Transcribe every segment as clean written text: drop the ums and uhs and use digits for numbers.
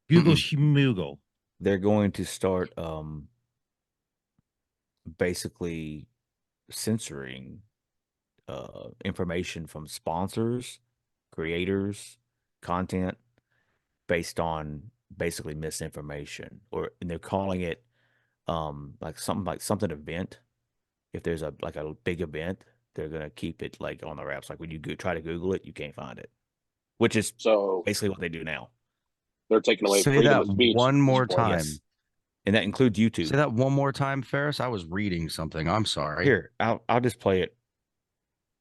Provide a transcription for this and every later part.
Bugle Schmoogle. They're going to start basically censoring information from sponsors, creators, content based on basically misinformation, or and they're calling it like something event. If there's a like a big event, they're gonna keep it like on the wraps. Like when you try to Google it, you can't find it, which is So basically what they do now. they're taking away Say freedom that of speech. one more Well, time. Yes, and that includes YouTube. Say that one more time, Ferris. I was reading something. I'm sorry. Here, I'll just play it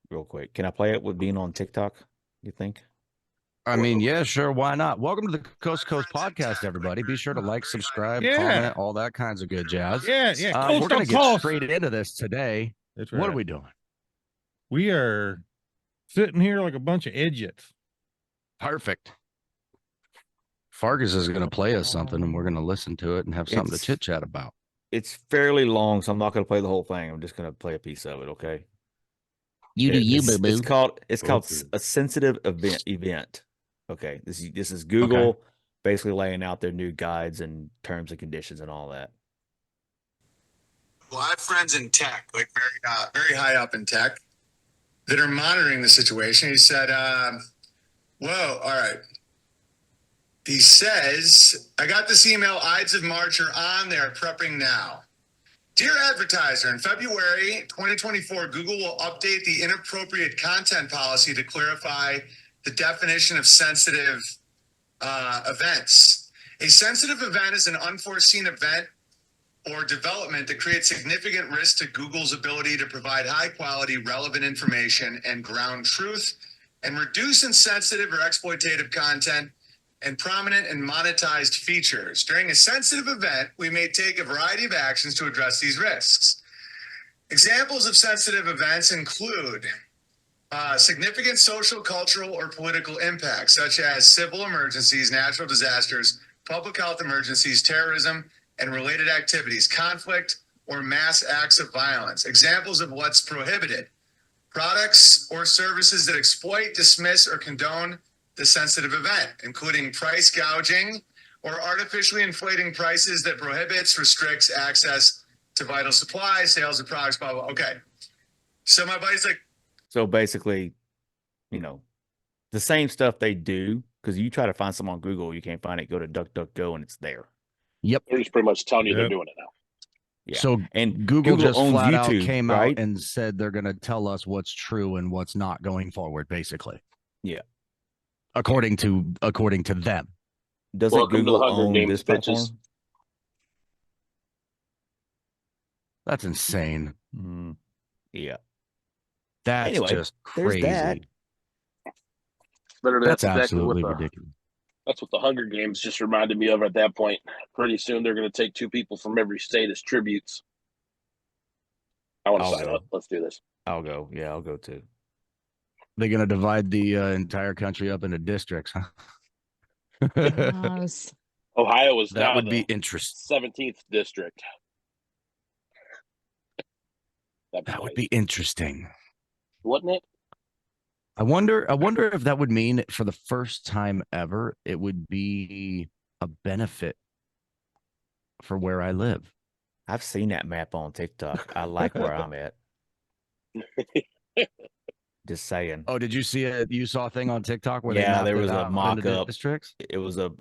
real quick. Can I play it with being on TikTok? You think? I mean, yeah, sure. Why not? Welcome to the Coast to Coast podcast, everybody. Be sure to like, subscribe, comment, all that kinds of good jazz. Yeah. We're going to get straight into this today. That's What right. are we doing? We are sitting here like a bunch of idiots. Perfect. Fargus is going to play us something, and we're going to listen to it and have something to chit chat about. It's fairly long, so I'm not going to play the whole thing. I'm just going to play a piece of it. Okay. You do you, boo boo. It's called a sensitive event. Okay. This is Google basically laying out their new guides and terms and conditions and all that. Well, I have friends in tech, like very high up in tech, that are monitoring the situation. He said, "Whoa, all right." He says, "I got this email. Ides of March are on there. Prepping now." Dear advertiser, in February 2024, Google will update the inappropriate content policy to clarify the definition of sensitive events. A sensitive event is an unforeseen event or development that creates significant risk to Google's ability to provide high quality, relevant information and ground truth, and reduce insensitive or exploitative content and prominent and monetized features. During a sensitive event, we may take a variety of actions to address these risks. Examples of sensitive events include significant social, cultural, or political impacts, such as civil emergencies, natural disasters, public health emergencies, terrorism, and related activities, conflict, or mass acts of violence. Examples of what's prohibited: products or services that exploit, dismiss, or condone the sensitive event, including price gouging or artificially inflating prices that prohibits, restricts access to vital supplies, sales of products, blah, blah. Okay. So my buddy's like, so basically, the same stuff they do, because you try to find something on Google, you can't find it, go to DuckDuckGo and it's there. Yep. They're just pretty much telling you they're doing it now. Yeah. So and Google just owns flat YouTube, out came right? out and said they're going to tell us what's true and what's not going forward, basically. Yeah. According to them. Doesn't Welcome to the Google Hunger own Games, this bitches. platform? That's insane. Yeah. That's Anyway, just there's crazy. that. That's absolutely ridiculous. That's what the Hunger Games just reminded me of at that point. Pretty soon they're going to take two people from every state as tributes. I want to sign up. Let's do this. I'll go. Yeah, I'll go too. They're going to divide the entire country up into districts, huh? Yes. Ohio was that would be interesting. 17th district. That would be interesting, wouldn't it? I wonder if that would mean for the first time ever, it would be a benefit for where I live. I've seen that map on TikTok. I like where I'm at. Just saying. Oh, did you see it? You saw a thing on TikTok where there was a mock-up. Districts? It was a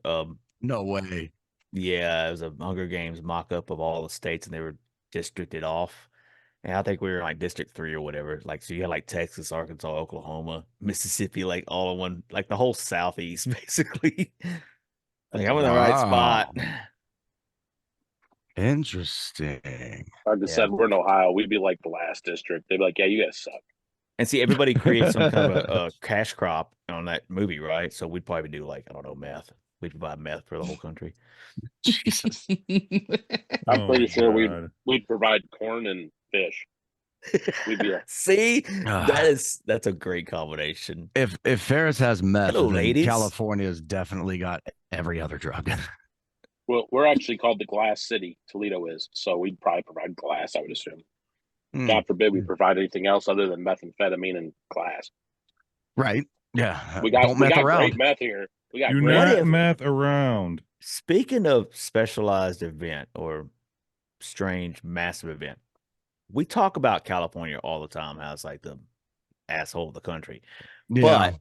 no way. Yeah, it was a Hunger Games mock-up of all the states, and they were districted off. And I think we were in like District 3 or whatever. Like, so you had like Texas, Arkansas, Oklahoma, Mississippi, like all in one, like the whole Southeast, basically. Like, I'm in the right spot. Interesting. I just said we're in Ohio. We'd be like the last district. They'd be like, yeah, you guys suck. And see, everybody creates some kind of a cash crop on that movie, right? So we'd probably do like, I don't know, meth. We'd provide meth for the whole country. Jesus. I'm pretty sure we'd provide corn and fish. We'd be like, see, that's a great combination. If Ferris has meth, hello, then ladies. California's definitely got every other drug. Well, we're actually called the Glass City. Toledo is, so we'd probably provide glass, I would assume. God forbid we provide anything else other than methamphetamine and glass. Right. Yeah. We got around. great meth here. We got do great not meth around. Speaking of specialized event or strange massive event, we talk about California all the time, how it's like the asshole of the country. Yeah. But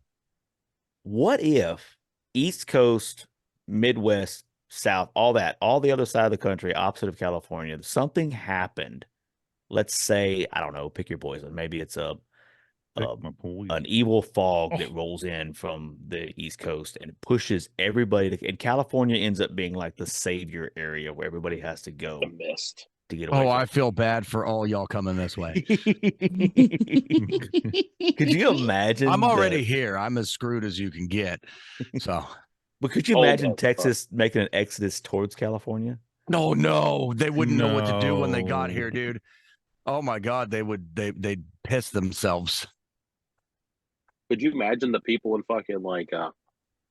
what if East Coast, Midwest, South, all the other side of the country, opposite of California, something happened? Let's say, I don't know, pick your poison. Maybe it's an evil fog that rolls in from the East Coast and pushes everybody to, and California ends up being like the savior area where everybody has to go The mist. to get away Oh, from. I feel bad for all y'all coming this way. Could you imagine? I'm already here. I'm as screwed as you can get. So, But could you Oh, imagine no, Texas making an exodus towards California? no, they wouldn't know what to do when they got No. here, dude. Oh my God, they'd piss themselves. Could you imagine the people in fucking like I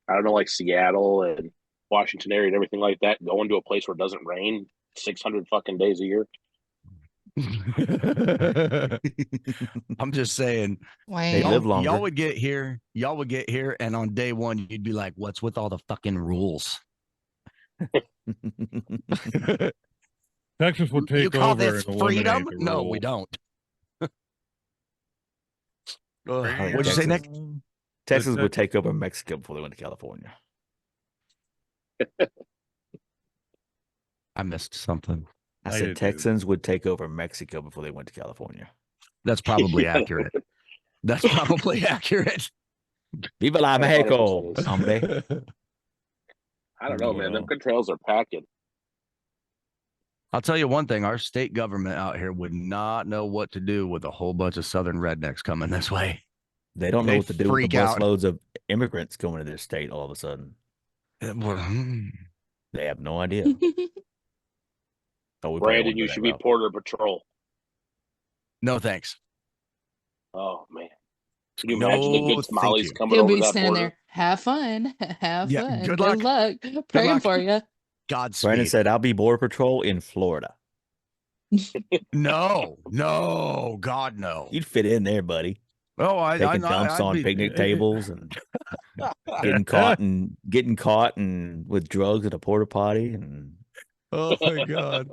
don't know, like Seattle and Washington area and everything like that, going to a place where it doesn't rain 600 fucking days a year? I'm just saying, They Wow. live longer. y'all would get here, and on day one, you'd be like, what's with all the fucking rules? Texas would You take call over this and eliminate freedom? the No, we rules. don't. think What'd you say, Nick? Texas would take over Mexico before they went to California. I missed something. I I said did too. Texans would take over Mexico before they went to California. That's probably Yeah. accurate. That's probably accurate. Viva la Yeah, Mexico, 100% is. hombre. I don't know, man. Them Wow. contrails are packing. I'll tell you one thing, our state government out here would not know what to do with a whole bunch of southern rednecks coming this way. They don't know They'd what to do with the freak out. busloads of immigrants coming to their state all of a sudden. No, They have no idea. Oh, we probably Brandon, won't you go should that be route. Border Patrol. thanks. Oh man. Can you imagine the No, good thank tamales you. coming He'll over be that standing border? there. Have fun. Have Yeah, fun. good Good luck. luck. Praying luck. for you. Brandon Godspeed. said, I'll be Border Patrol in Florida. No, God, no. You'd fit in there, buddy. Oh, Taking dumps I'd on be, picnic tables and getting caught and with drugs at a porta potty, and Oh my God.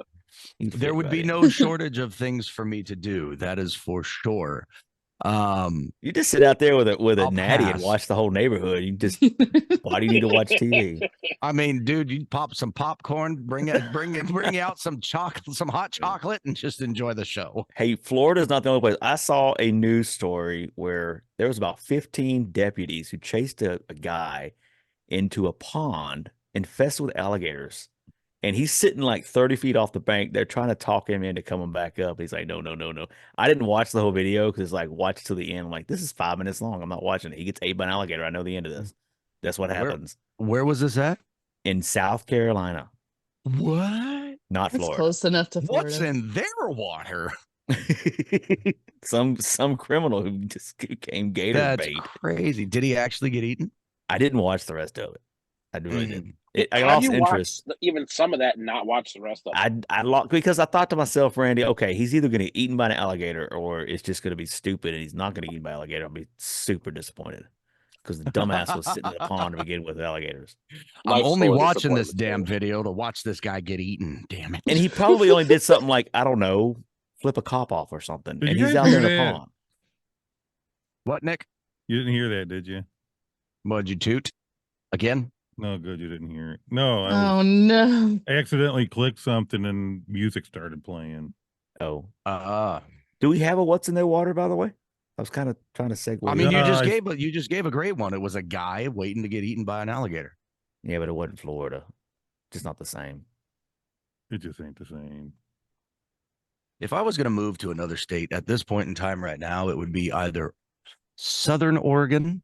you'd There fit would right be in. no shortage of things for me to do. That is for sure. You just sit out there with a I'll natty and pass. watch the whole neighborhood. You just why do you need to watch TV? I mean, dude, you pop some popcorn, bring out some chocolate, some hot chocolate, and just enjoy the show. Hey, Florida's not the only place. I saw a news story where there was about 15 deputies who chased a guy into a pond infested with alligators. And he's sitting like 30 feet off the bank. They're trying to talk him into coming back up. He's like, no. I didn't watch the whole video because it's like, watch till the end. I'm like, this is 5 minutes long. I'm not watching it. He gets ate by an alligator. I know the end of this. That's what happens Where was this at? in South Carolina, What? not That's Florida. close enough to Florida. What's in their water? some criminal who just became gator That's bait. crazy. Did he actually get eaten? I didn't watch the rest of it. I really didn't. I How lost do you interest. watch even some of that and not watch the rest of it? I lost because I thought to myself, Randy, okay, he's either going to get eaten by an alligator or it's just going to be stupid and he's not going to get eaten by an alligator. I'll be super disappointed because the dumbass was sitting in a pond to begin with alligators. I'm Life's only full of watching this disappointments, damn baby. video to watch this guy get eaten. Damn it. And he probably only did something like, I don't know, flip a cop off or something. Did And you he's guys out there in hear the that? pond. What, Nick? You didn't hear that, did you? What'd you toot? Again? No, good. You didn't hear it. No, I Oh no. accidentally clicked something and music started playing. Oh. Uh Do we have a what's in their water, by the way? I was kind of trying to segue. I mean, you just Nice. gave a great one. It was a guy waiting to get eaten by an alligator. Yeah, but it wasn't Florida. Just not the same. It just ain't the same. If I was going to move to another state at this point in time right now, it would be either Southern Oregon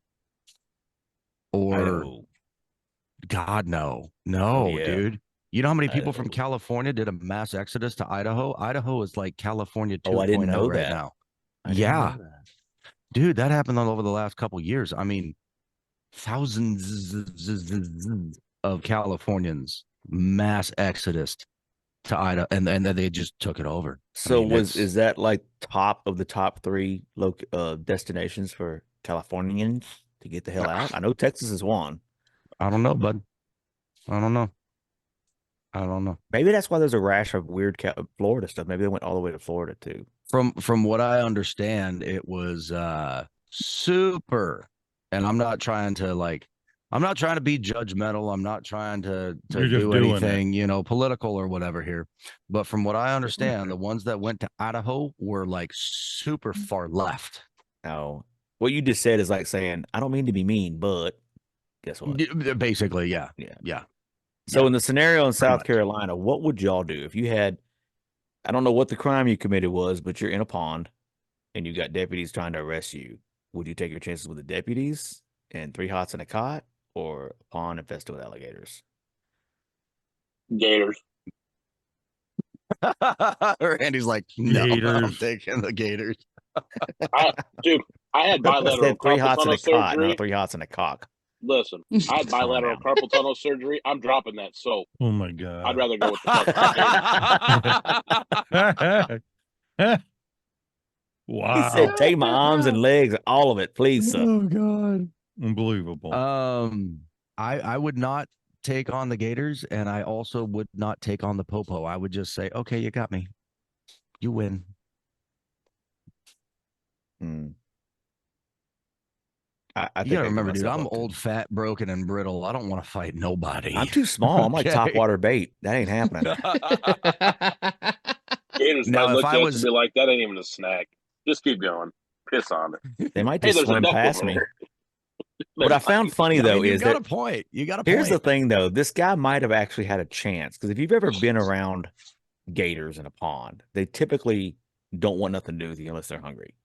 or Idaho. God, no, yeah. dude. You know how many people from Idaho. California did a mass exodus to Idaho? Idaho is like California 2.0 Oh, I didn't know right that. now. I didn't Yeah. know that. Dude, that happened all over the last couple years. I mean, thousands of Californians mass exodus to Idaho, and then they just took it over. So mean, is that like top of the top 3 destinations for Californians to get the hell out? I know Texas is one. I don't know, bud. I don't know. I don't know. Maybe that's why there's a rash of weird Florida stuff. Maybe they went all the way to Florida too. From what I understand, it was super. And I'm not trying to be judgmental. I'm not trying to You're just do doing anything, political or whatever here. But from what I understand, the ones that went to Idaho were like super far left. Oh, what you just said is like saying, I don't mean to be mean, but guess what? Basically, yeah. Yeah. Yeah. So Yeah, in the scenario in South much. Carolina, what would y'all do if you had, I don't know what the crime you committed was, but you're in a pond and you got deputies trying to arrest you? Would you take your chances with the deputies and 3 hots in a cot, or a pond infested with alligators? Gators. Randy's like, no, I'm Gators. taking the Gators. Dude, I had I bilateral said 3 carpal hots in tunnel a cot, surgery. not 3 hots in a cock. Listen, I had bilateral carpal tunnel surgery. I'm dropping that soap. Oh my god. I'd rather go with the fucking Wow. He said, take my arms and legs, all of it, please, sir. Oh God. Unbelievable. I would not take on the Gators, and I also would not take on the Popo. I would just say, okay, you got me. You win. Hmm. You gotta remember, dude, I'm old, fat, broken, and brittle. I don't want to fight nobody. I'm too small. I'm like Okay. top water bait. That ain't happening. Gators Now, might if look I at us was- and be like, that ain't even a snack. Just keep going. Piss on it. They might Hey, just there's a swim duck past over me. there. What I found funny, I though, mean, you is got that a point. You got a here's the point. thing, though. This guy might have actually had a chance, because if you've ever been around gators in a pond, they typically don't want nothing to do with you unless they're hungry.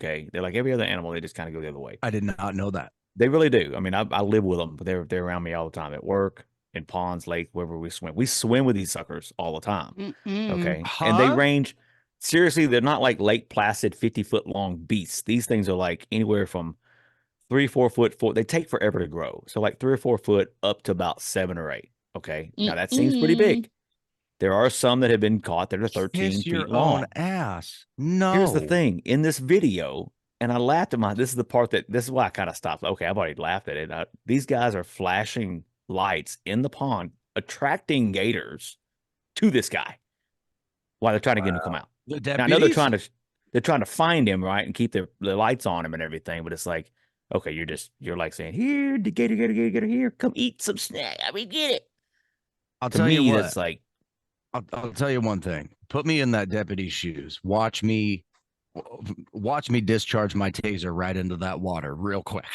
Okay, they're like every other animal; they just kind of go the other way. I did not know that. They really do. I mean, I live with them, but they're around me all the time at work, in ponds, lake, wherever we swim. We swim with these suckers all the time. Okay, and they Huh? range. Seriously, they're not like Lake Placid 50-foot long beasts. These things are like anywhere from 3-4 foot. They take forever to grow. So like 3 or 4 foot up to about 7 or 8. Okay, now that seems pretty big. There are some that have been caught that are 13 Kiss your feet long. own ass. No. Here's the thing: in this video, and I laughed at this is the part this is why I kind of stopped. Okay, I've already laughed at it. These guys are flashing lights in the pond, attracting gators to this guy while they're trying to get him to come out. The Now, I know deputies? they're trying to find him, right, and keep the lights on him and everything, but it's like, okay, you're like saying, here, the gator, here, come eat some snack. I mean, get it. I'll To tell you me, what. that's like, I'll tell you one thing. Put me in that deputy's shoes. Watch me discharge my taser right into that water real quick.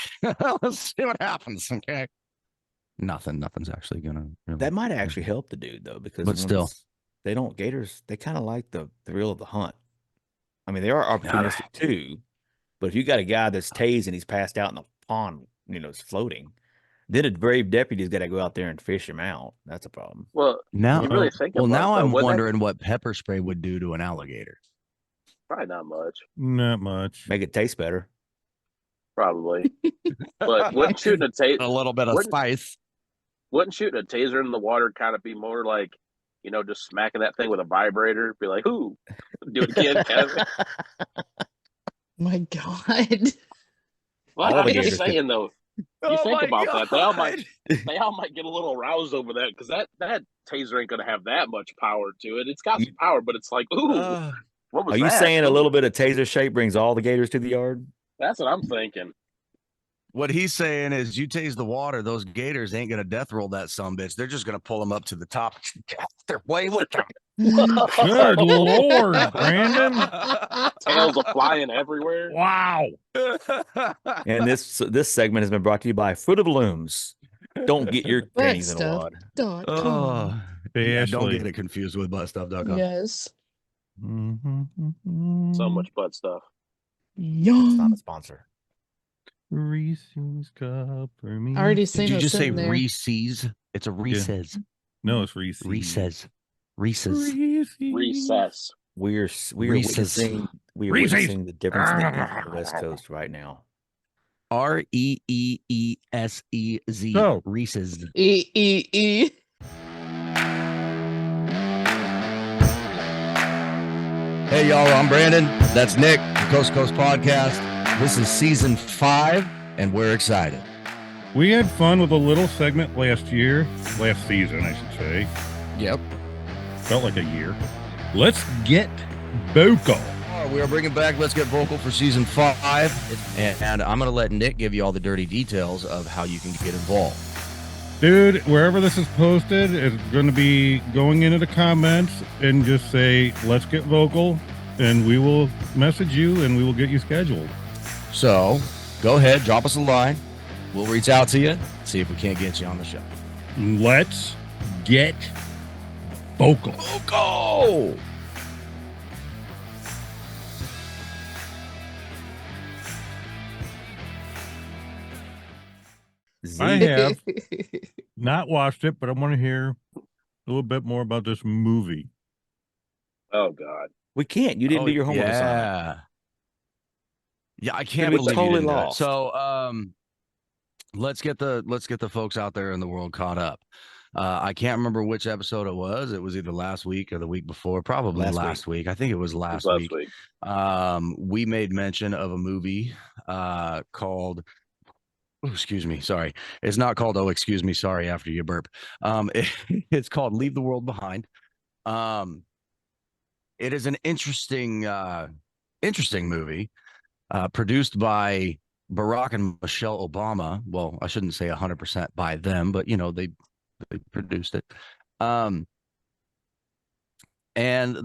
Let's see what happens. Okay. Nothing's actually gonna really that might actually help the dude though, because But still. gators, they kind of like the thrill of the hunt. I mean, they are opportunistic too, but if you got a guy that's tased and he's passed out in the pond, is floating, then a brave deputy's got to go out there and fish him out. That's a problem. Well, now. you really think Well, about now it, though, I'm wouldn't it? wondering what pepper spray would do to an alligator. Probably not much. Not much. Make it taste better. Probably. But wouldn't shooting a taser A little bit of spice. Wouldn't shooting a taser in the water kind of be more like, just smacking that thing with a vibrator? Be like, "Ooh, do it again." Kind of. My God. Well, All I'm the just gators saying though. You think about that, they all might get a little aroused over that, because that taser ain't gonna have that much power to it. It's got some power, but it's like, ooh, what was Are you that? saying a Ooh. little bit of taser shape brings all the gators to the yard? That's what I'm thinking. What he's saying is, you tase the water, those gators ain't gonna death roll that sumbitch. They're just gonna pull them up to the top. They're way with them. Good Lord, Brandon. Tails are flying everywhere. Wow. And this segment has been brought to you by Fruit of the Looms. Don't get your panties in a wad. Buttstuff.com. Yeah, don't Ashley. get it confused with buttstuff.com. Yes. So much butt stuff. It's not Yum. a sponsor. Reese's cup for me. I already Did seen you us just say sitting there. Reese's? It's a Reese's. No, it's Reese's. Reese's. Reese's. Recess. We're Reese's. witnessing Reese's. the difference in the East and the West Coast right now. Reeessez. So- Reese's. E. Hey, y'all, I'm Brandon. That's Nick, the Coast to Coast Podcast. This is season 5, and we're excited. We had fun with a little segment last season, I should say. Yep. Felt like a year. Let's get vocal. We are bringing back Let's Get Vocal for season 5. And I'm going to let Nick give you all the dirty details of how you can get involved. Dude, wherever this is posted, it's going to be going into the comments and just say, let's get vocal, and we will message you and we will get you scheduled. So go ahead, drop us a line. We'll reach out to you, see if we can't get you on the show. Let's get vocal. Vocal! I have not watched it, but I want to hear a little bit more about this movie. Oh God. We can't. You didn't do your homework assignment. Yeah, I can't be believe totally you didn't do it. lost. So let's get the folks out there in the world caught up. I can't remember which episode it was. It was either last week or the week before, probably last week. I think it was last week. We made mention of a movie called excuse me, sorry. It's not called excuse me, sorry after you burp. It's called Leave the World Behind. It is an interesting movie, produced by Barack and Michelle Obama. Well, I shouldn't say 100% by them, but they produced it. And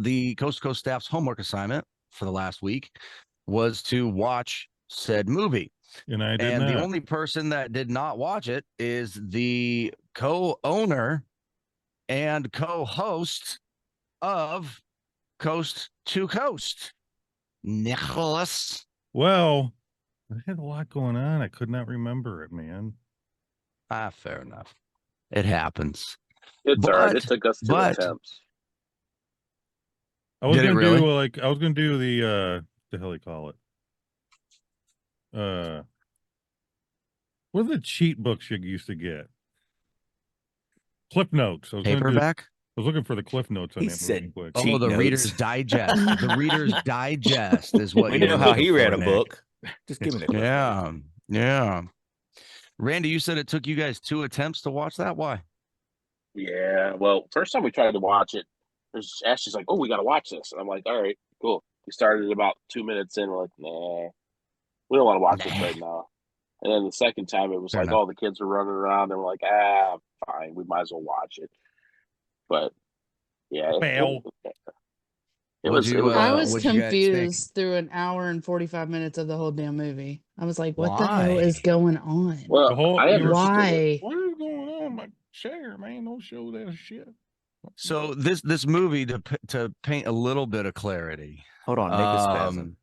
the Coast to Coast staff's homework assignment for the last week was to watch said movie. And I did and not. The only person that did not watch it is the co-owner and co-host of Coast to Coast, Nicholas. Well, I had a lot going on. I could not remember it, man. Fair enough. It happens. It's all right. It took us 2 attempts. I was Did it gonna really? do I was gonna do the hell you call it? What are the cheat books you used to get? Cliff Notes. Paperback? I was looking for the Cliff Notes on He that said movie quick. Oh, cheat the notes. Reader's Digest. The Reader's Digest is what We you know were how looking he read for, a Nick. book. Just give me the Cliff Notes. Yeah. Randy, you said it took you guys 2 attempts to watch that. Why? Yeah. Well, first time we tried to watch it, Ashley's like, "Oh, we got to watch this," and I'm like, "All right, cool." We started about 2 minutes in. We're like, "Nah, we don't want to watch this right now." And then the second time, it was Fair like enough. all the kids were running around, and we're like, fine, we might as well watch it. But yeah, Well, it was. I was what'd you guys think? confused through an hour and 45 minutes of the whole damn movie. I was like, what the hell Why? is going on? Well, I understood. Why? What is going on? My share, man. Don't show that shit. So this movie, to paint a little bit of clarity. Hold on, Nick is spazzing.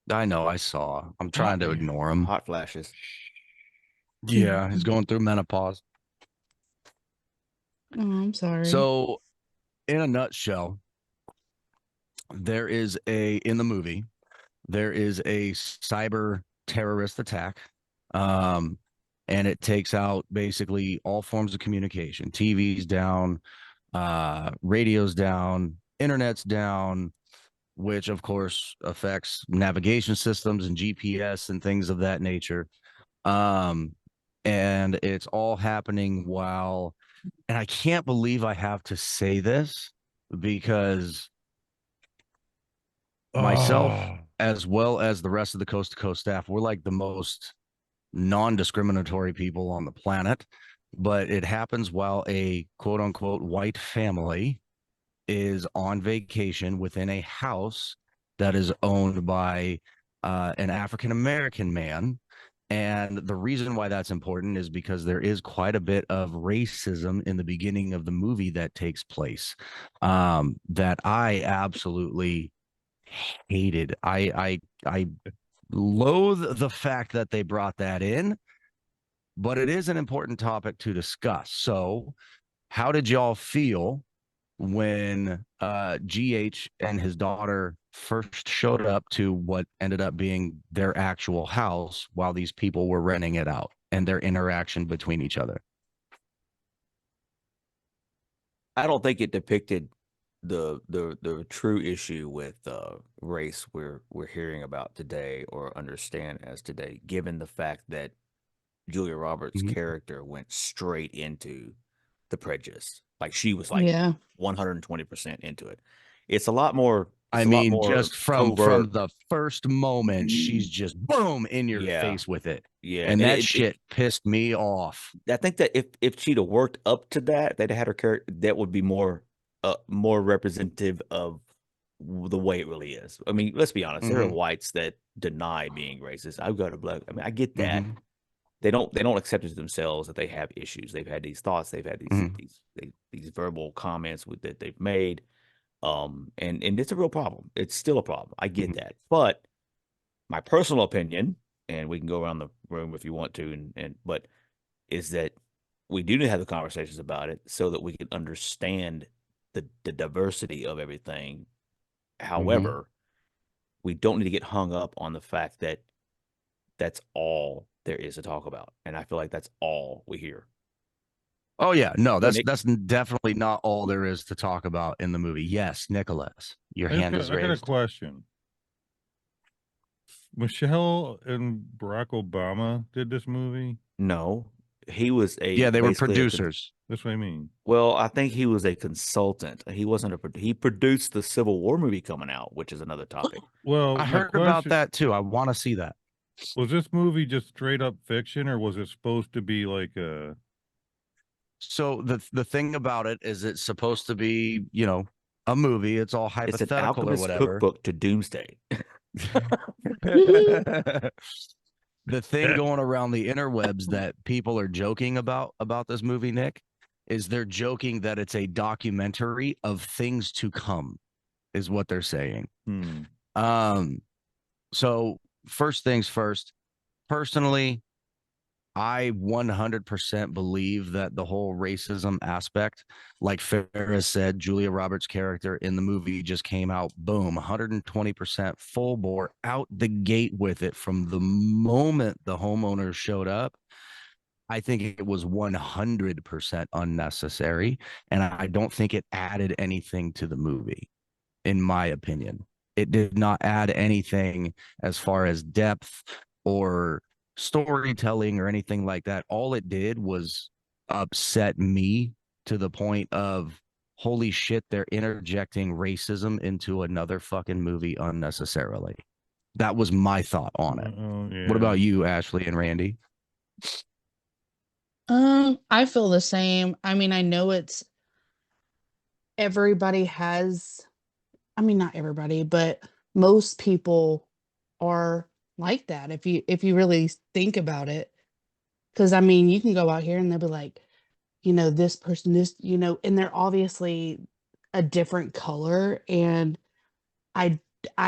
I know, I saw. I'm trying to ignore him. Hot flashes. Yeah, he's going through menopause. Oh, I'm sorry. So, in a nutshell, in the movie, there is a cyber terrorist attack. And it takes out basically all forms of communication. TV's down, radio's down, internet's down, which of course affects navigation systems and GPS and things of that nature. And it's all happening while, and I can't believe I have to say this because myself, as well as the rest of the Coast to Coast staff, we're like the most non-discriminatory people on the planet, but it happens while a quote unquote white family is on vacation within a house that is owned by an African-American man. And the reason why that's important is because there is quite a bit of racism in the beginning of the movie that takes place that I absolutely hated. I loathe the fact that they brought that in, but it is an important topic to discuss. So how did y'all feel when GH and his daughter first showed up to what ended up being their actual house while these people were renting it out, and their interaction between each other? I don't think it depicted the true issue with race we're hearing about today or understand as today, given the fact that Julia Roberts' character went straight into the prejudice. Like she was like Yeah. 120% into it. It's a lot more. I It's a lot mean, more just from covert. the first moment, she's just boom in your Yeah. face with it. Yeah, And that shit pissed me off. I think that if she'd have worked up to that, they'd have had her character. That would be more representative of the way it really is. I mean, let's be honest. There are whites that deny being racist. I've got a black. I mean, I get that. They don't accept it to themselves that they have issues. They've had these thoughts. They've had these verbal comments that they've made. And it's a real problem. It's still a problem. I get that. But my personal opinion, and we can go around the room if you want to, but is that we do need to have the conversations about it so that we can understand the diversity of everything. However, we don't need to get hung up on the fact that that's all there is to talk about. And I feel like that's all we hear. Oh yeah, no, that's definitely not all there is to talk about in the movie. Yes, Nicholas, your hand is raised. I got a question. Michelle and Barack Obama did this movie? No, he was they were producers. That's what I mean. Well, I think he was a consultant. He wasn't he produced the Civil War movie coming out, which is another topic. Well, I heard about that too. I want to see that. Was this movie just straight up fiction, or was it supposed to be like a? So the thing about it is, it's supposed to be, a movie. It's all hypothetical, it's an Alchemist or whatever. cookbook to Doomsday. The thing going around the interwebs that people are joking about this movie, Nick, is they're joking that it's a documentary of things to come, is what they're saying. So first things first, personally, I 100% believe that the whole racism aspect, like Ferris said, Julia Roberts' character in the movie just came out, boom, 120% full bore out the gate with it from the moment the homeowners showed up. I think it was 100% unnecessary, and I don't think it added anything to the movie, in my opinion. It did not add anything as far as depth or storytelling or anything like that. All it did was upset me to the point of, holy shit, they're interjecting racism into another fucking movie unnecessarily. That was my thought on it. Yeah. What about you, Ashley and Randy? I feel the same. I mean, I know everybody has, I mean, not everybody, but most people are like that if you really think about it. Because I mean, you can go out here and they'll be like, this person, and they're obviously a different color, and I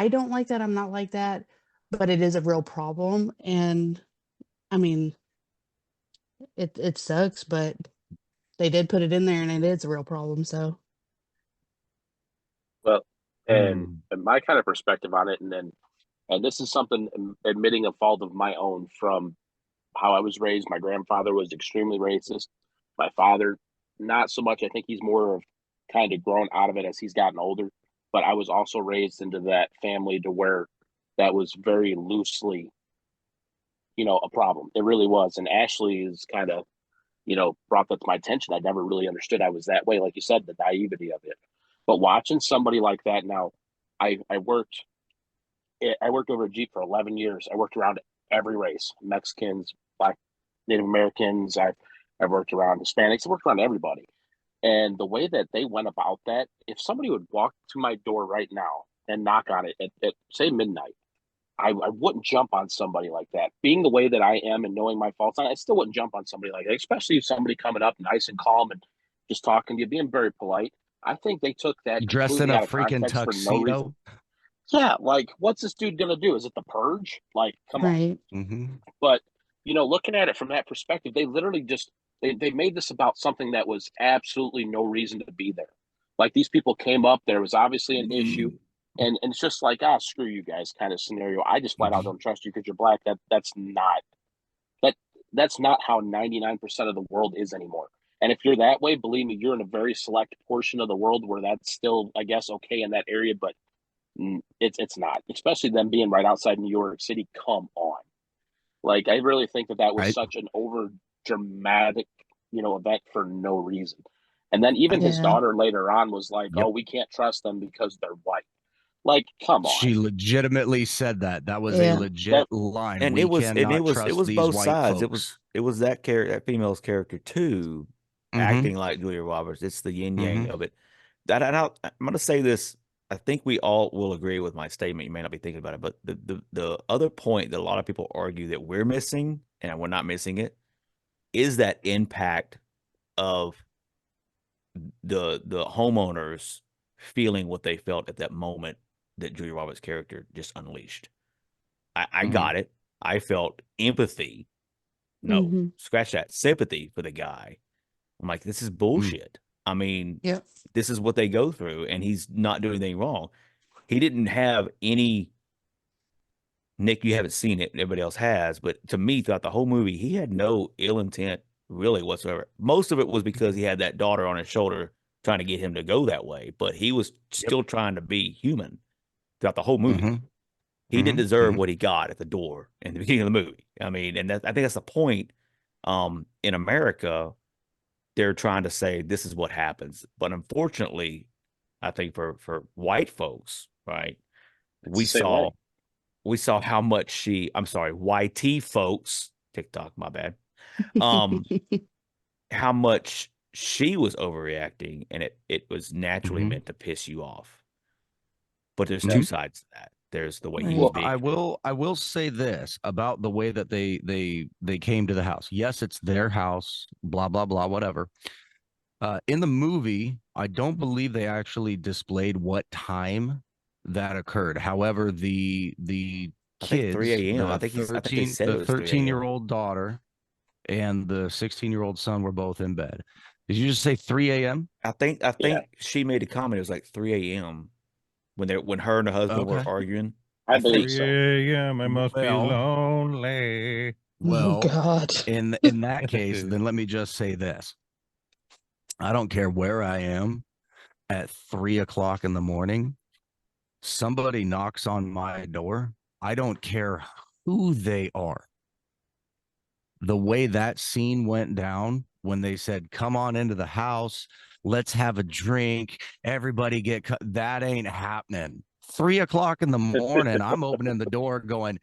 don't like that. I'm not like that, but it is a real problem. And I mean, it sucks, but they did put it in there, and it is a real problem. So, well, and my kind of perspective on it, and this is something admitting a fault of my own from how I was raised. My grandfather was extremely racist. My father, not so much. I think he's more of kind of grown out of it as he's gotten older. But I was also raised into that family to where that was very loosely, a problem. It really was. And Ashley is kind of, brought that to my attention. I never really understood I was that way. Like you said, the naivety of it. But watching somebody like that now, I worked over at Jeep for 11 years. I worked around every race: Mexicans, Black, Native Americans. I've worked around Hispanics. I worked around everybody. And the way that they went about that, if somebody would walk to my door right now and knock on it at say midnight, I wouldn't jump on somebody like that. Being the way that I am and knowing my faults, I still wouldn't jump on somebody like that, especially if somebody coming up nice and calm and just talking to you, being very polite. I think they took that Dressed in completely a out of freaking context for no reason. tuxedo. Yeah, like, what's this dude gonna do? Is it the purge? Like, come right. on. But looking at it from that perspective, they literally just they made this about something that was absolutely no reason to be there. Like, these people came up, there was obviously an issue, and it's just like, screw you guys kind of scenario. I just flat out don't trust you because you're black. That's not how 99% of the world is anymore. And if you're that way, believe me, you're in a very select portion of the world where that's still, I guess, okay in that area, but it's not, especially them being right outside New York City. Come on. Like, I really think that was such an over dramatic event for no reason. And then even his Yeah. daughter later on was like, Yep. "Oh, we can't trust them because they're white." Like, come She on. legitimately said that. That was a Yeah. legit line. And We it cannot was trust these both white sides. folks. It was that character, that female's character too, Mhm. acting like Julia Roberts. It's the yin yang Mhm. of it. I'm going to say this. I think we all will agree with my statement. You may not be thinking about it, but the other point that a lot of people argue that we're missing, and we're not missing it, is that impact of the homeowners feeling what they felt at that moment that Julia Roberts' character just unleashed. I Mhm. got it. I felt empathy. No, Mhm. scratch that. Sympathy for the guy. I'm like, this is Mm. bullshit. I mean, Yep. this is what they go through, and he's not doing anything wrong. He didn't have any. Nick, you haven't seen it. Everybody else has, but to me, throughout the whole movie, he had no ill intent really whatsoever. Most of it was because he had that daughter on his shoulder trying to get him to go that way, but he was still trying to be human throughout the whole movie. Mhm. He didn't Mhm. deserve Mhm. what he got at the door in the beginning of the movie. I mean, and I think that's the point. In America, they're trying to say this is what happens, but unfortunately, I think for white folks, right, It's we the same way. saw how much I'm sorry, YT folks, TikTok, my bad, how much she was overreacting, and it was naturally Mhm. meant to piss you off. But there's Mhm. two sides to that. There's the way he was Right. Well, being. I will say this about the way that they came to the house. Yes, it's their house, blah blah blah, whatever. In the movie, I don't believe they actually displayed what time that occurred. However, the I think 3 kids, a.m. I think they said the it was 3 a.m. 13-year-old daughter and the 16-year-old son were both in bed. Did you just say 3 a.m.? I think yeah, she made a comment. It was like 3 a.m. when her and her husband were Okay. arguing. I I believe think 3 so. a.m. I must be Well, lonely. Oh well, God. in that case, then let me just say this. I don't care where I am at 3 o'clock in the morning. Somebody knocks on my door. I don't care who they are. The way that scene went down when they said, "Come on into the house, let's have a drink, everybody that ain't happening." 3 o'clock in the morning, I'm opening the door going,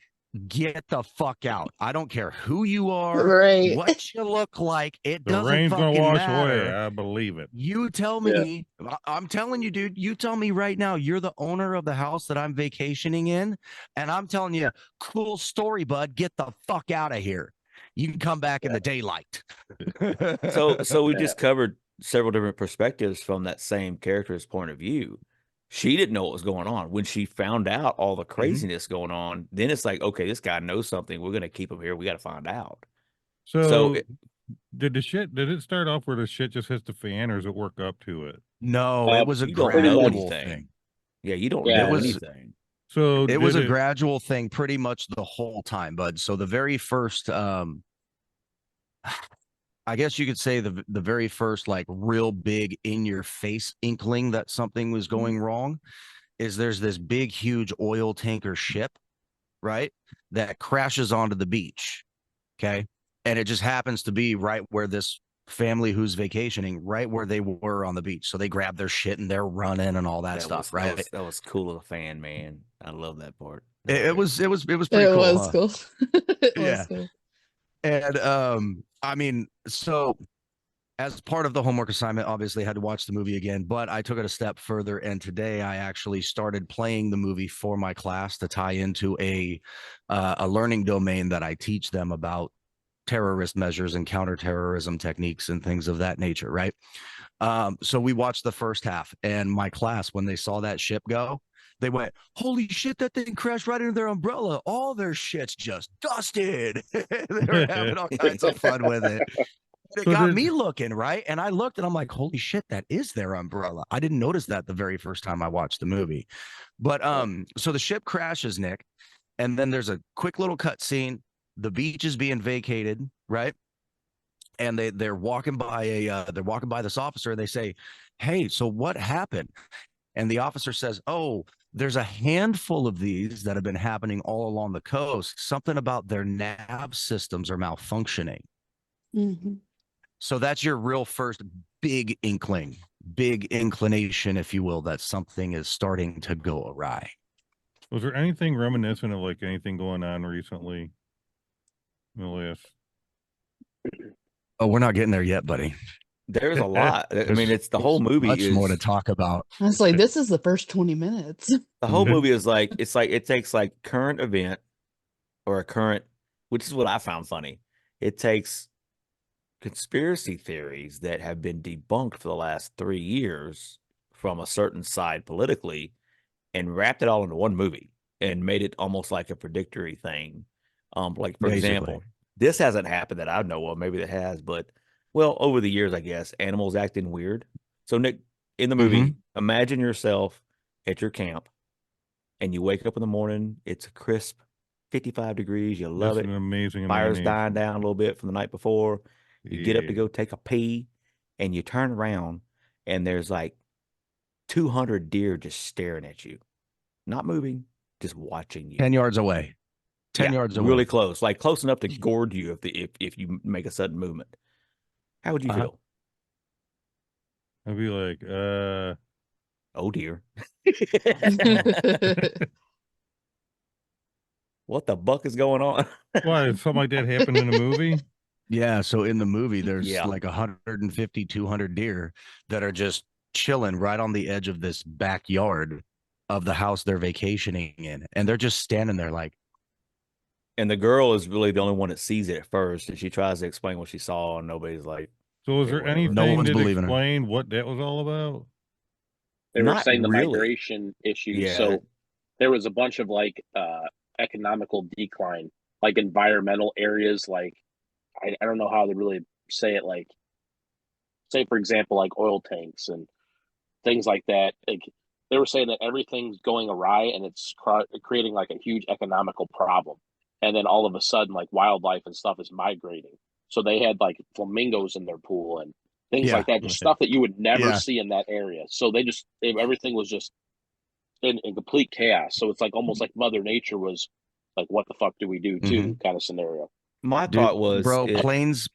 "Get the fuck out. I don't care who you are, Right. what you look like. It The doesn't rain's gonna fucking wash away. matter. I believe it. You tell Yeah. me, I'm telling you, dude, you tell me right now, you're the owner of the house that I'm vacationing in. And I'm telling you, cool story, bud. Get the fuck out of here. You can come back in the daylight." so. We Yeah. just covered several different perspectives from that same character's point of view. She didn't know what was going on. When she found out all the craziness going on, then it's like, okay, this guy knows something. We're gonna keep him here. We got to find out. So did it start off where the shit just hits the fan, or does it work up to it? No, it was a You don't Pretty know much. gradual anything. thing. Yeah, you don't Yeah. It know was anything. So it was did a gradual thing pretty much the whole time, bud. So the very first I guess you could say the very first like real big in your face inkling that something was going wrong is there's this big huge oil tanker ship, right? That crashes onto the beach. Okay. And it just happens to be right where this family who's vacationing, right where they were on the beach. So they grab their shit and they're running and all that stuff, right? That was cool of a fan, man. I love that part. It was pretty It cool. was Huh? cool. It Yeah. was cool. And I mean, so as part of the homework assignment, obviously I had to watch the movie again, but I took it a step further. And today I actually started playing the movie for my class to tie into a learning domain that I teach them about terrorist measures and counterterrorism techniques and things of that nature. Right. So we watched the first half, and my class, when they saw that ship go, they went, "Holy shit, that thing crashed right into their umbrella. All their shit's just dusted." They were having all kinds of fun with it. It So got did me looking, right? And I looked and I'm like, holy shit, that is their umbrella. I didn't notice that the very first time I watched the movie. But so the ship crashes, Nick, and then there's a quick little cut scene. The beach is being vacated, right? And they're walking by this officer and they say, "Hey, so what happened?" And the officer says, "Oh, there's a handful of these that have been happening all along the coast. Something about their nav systems are malfunctioning." Mhm. So that's your real first big inclination, if you will, that something is starting to go awry. Was there anything reminiscent of like anything going on recently? In the last Oh, we're not getting there yet, buddy. There's a lot. I mean, it's the whole There's movie much more to is talk about. I was like, this is the first 20 minutes. the whole movie is like it takes like current event or a current, which is what I found funny. It takes conspiracy theories that have been debunked for the last 3 years from a certain side politically and wrapped it all into one movie and made it almost like a predictory thing. Like for example, this hasn't happened that I know of. Maybe it has, but well, over the years, I guess animals acting weird. So Nick, in the movie, imagine yourself at your camp, and you wake up in the morning. It's a crisp 55 degrees. You love That's it. an amazing Fire's imagination. dying down a little bit from the night before. You get up to go take a pee, and you turn around, and there's like 200 deer just staring at you, not moving, just watching you. 10 yards away. 10 yards away. Really close, like close enough to gourd you if you make a sudden movement. How would you feel? I'd be like, oh dear. What the buck is going on? Why, did something like that happen in a movie? Yeah, so in the movie, there's Yeah. like 150, 200 deer that are just chilling right on the edge of this backyard of the house they're vacationing in. And they're just standing there like, And the girl is really the only one that sees it at first, and she tries to explain what she saw, and nobody's like, So is "Okay, there whatever." anything No one's that believing her. explain what that was all about? They were Not saying the really. migration issues. Yeah. So there was a bunch of like economical decline, like environmental areas. Like I don't know how to really say it. Like say for example, like oil tanks and things like that. Like they were saying that everything's going awry and it's creating like a huge economical problem. And then all of a sudden, like wildlife and stuff is migrating. So they had like flamingos in their pool and things Yeah. like that, just stuff that you would never Yeah. see in that area. So everything was just in complete chaos. So it's like almost like Mother Nature was like, what the fuck do we do too kind of scenario. My dude, thought was, bro, planes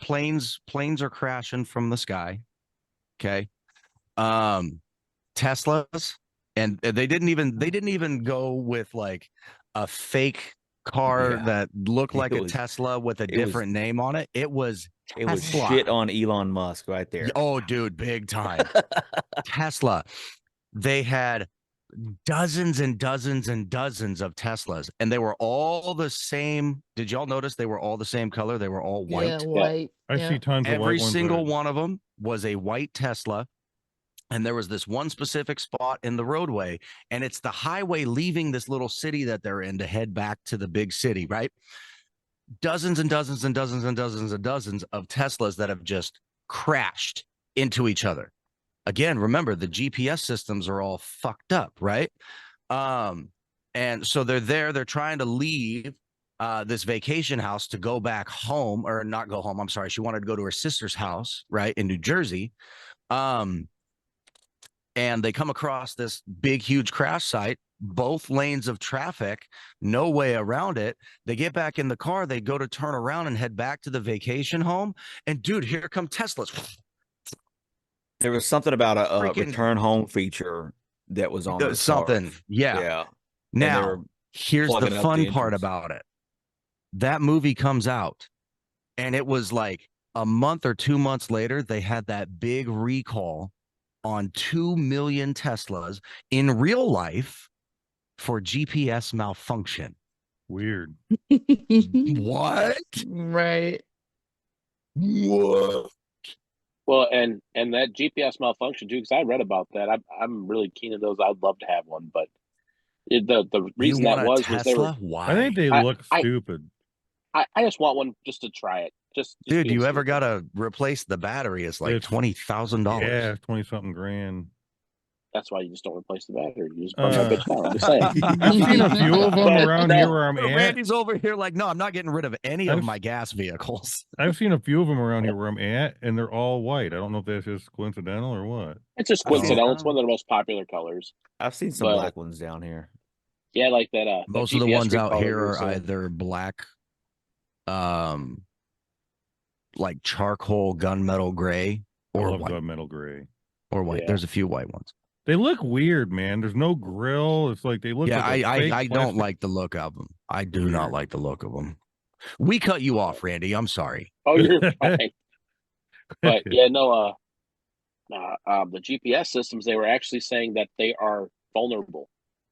are crashing from the sky. Okay. Teslas, and they didn't even go with like a fake car Yeah. that looked like It a was- Tesla with a it was- different name on it. It was it was Tesla. shit on Elon Musk right there. Oh, dude, big time. Tesla. They had dozens and dozens and dozens of Teslas, and they were all the same. Did y'all notice they were all the same color? They were all white. Yeah, white. I see tons of Every white ones. single one of them was a white Tesla. And there was this one specific spot in the roadway, and it's the highway leaving this little city that they're in to head back to the big city, right? Dozens and dozens and dozens and dozens and dozens of Teslas that have just crashed into each other. Again, remember the GPS systems are all fucked up, right? And so they're trying to leave this vacation house to go back home, or not go home. I'm sorry. She wanted to go to her sister's house, right, in New Jersey. And they come across this big, huge crash site, both lanes of traffic, no way around it. They get back in the car. They go to turn around and head back to the vacation home. And dude, here come Teslas. There was something about a Freaking- return home feature that was on those something. cars. Yeah. Yeah. Now, here's the plugging up fun the part entrance. about it. That movie comes out, and it was like a month or 2 months later, they had that big recall on 2 million Teslas in real life for GPS malfunction. Weird. What? Right. What? Well, and that GPS malfunction too, because I read about that. I'm really keen on those. I'd love to have one, but the reason that was they were. Why? I think they look stupid. I just want one just to try it. Just Dude, being you ever stupid. gotta replace the battery? It's like It's- $20,000. Yeah, 20 something grand. That's why you just don't replace the battery. You just burn that bitch down. I'm just saying. I've seen a few of them But around no, here where I'm at. Randy's over here like, no, I'm not getting rid of any of I've- my gas vehicles. I've seen a few of them around here where I'm at, and they're all white. I don't know if that's just coincidental or what. It's just I've seen- coincidental. It's one of the most popular colors. I've seen some But- black ones down here. Yeah, like that. That Most of the GPS ones out recall here was, are either black, like charcoal gunmetal gray I or love white gunmetal gray. or white. Yeah. There's a few white ones. They look weird, man. The's no grill. It's like they look Yeah, like a fake I don't plastic. like the look of them. I do not Weird. like the look of them. We cut you off, Randy. I'm sorry. Oh, you're fine. But yeah, no. The GPS systems, they were actually saying that they are vulnerable.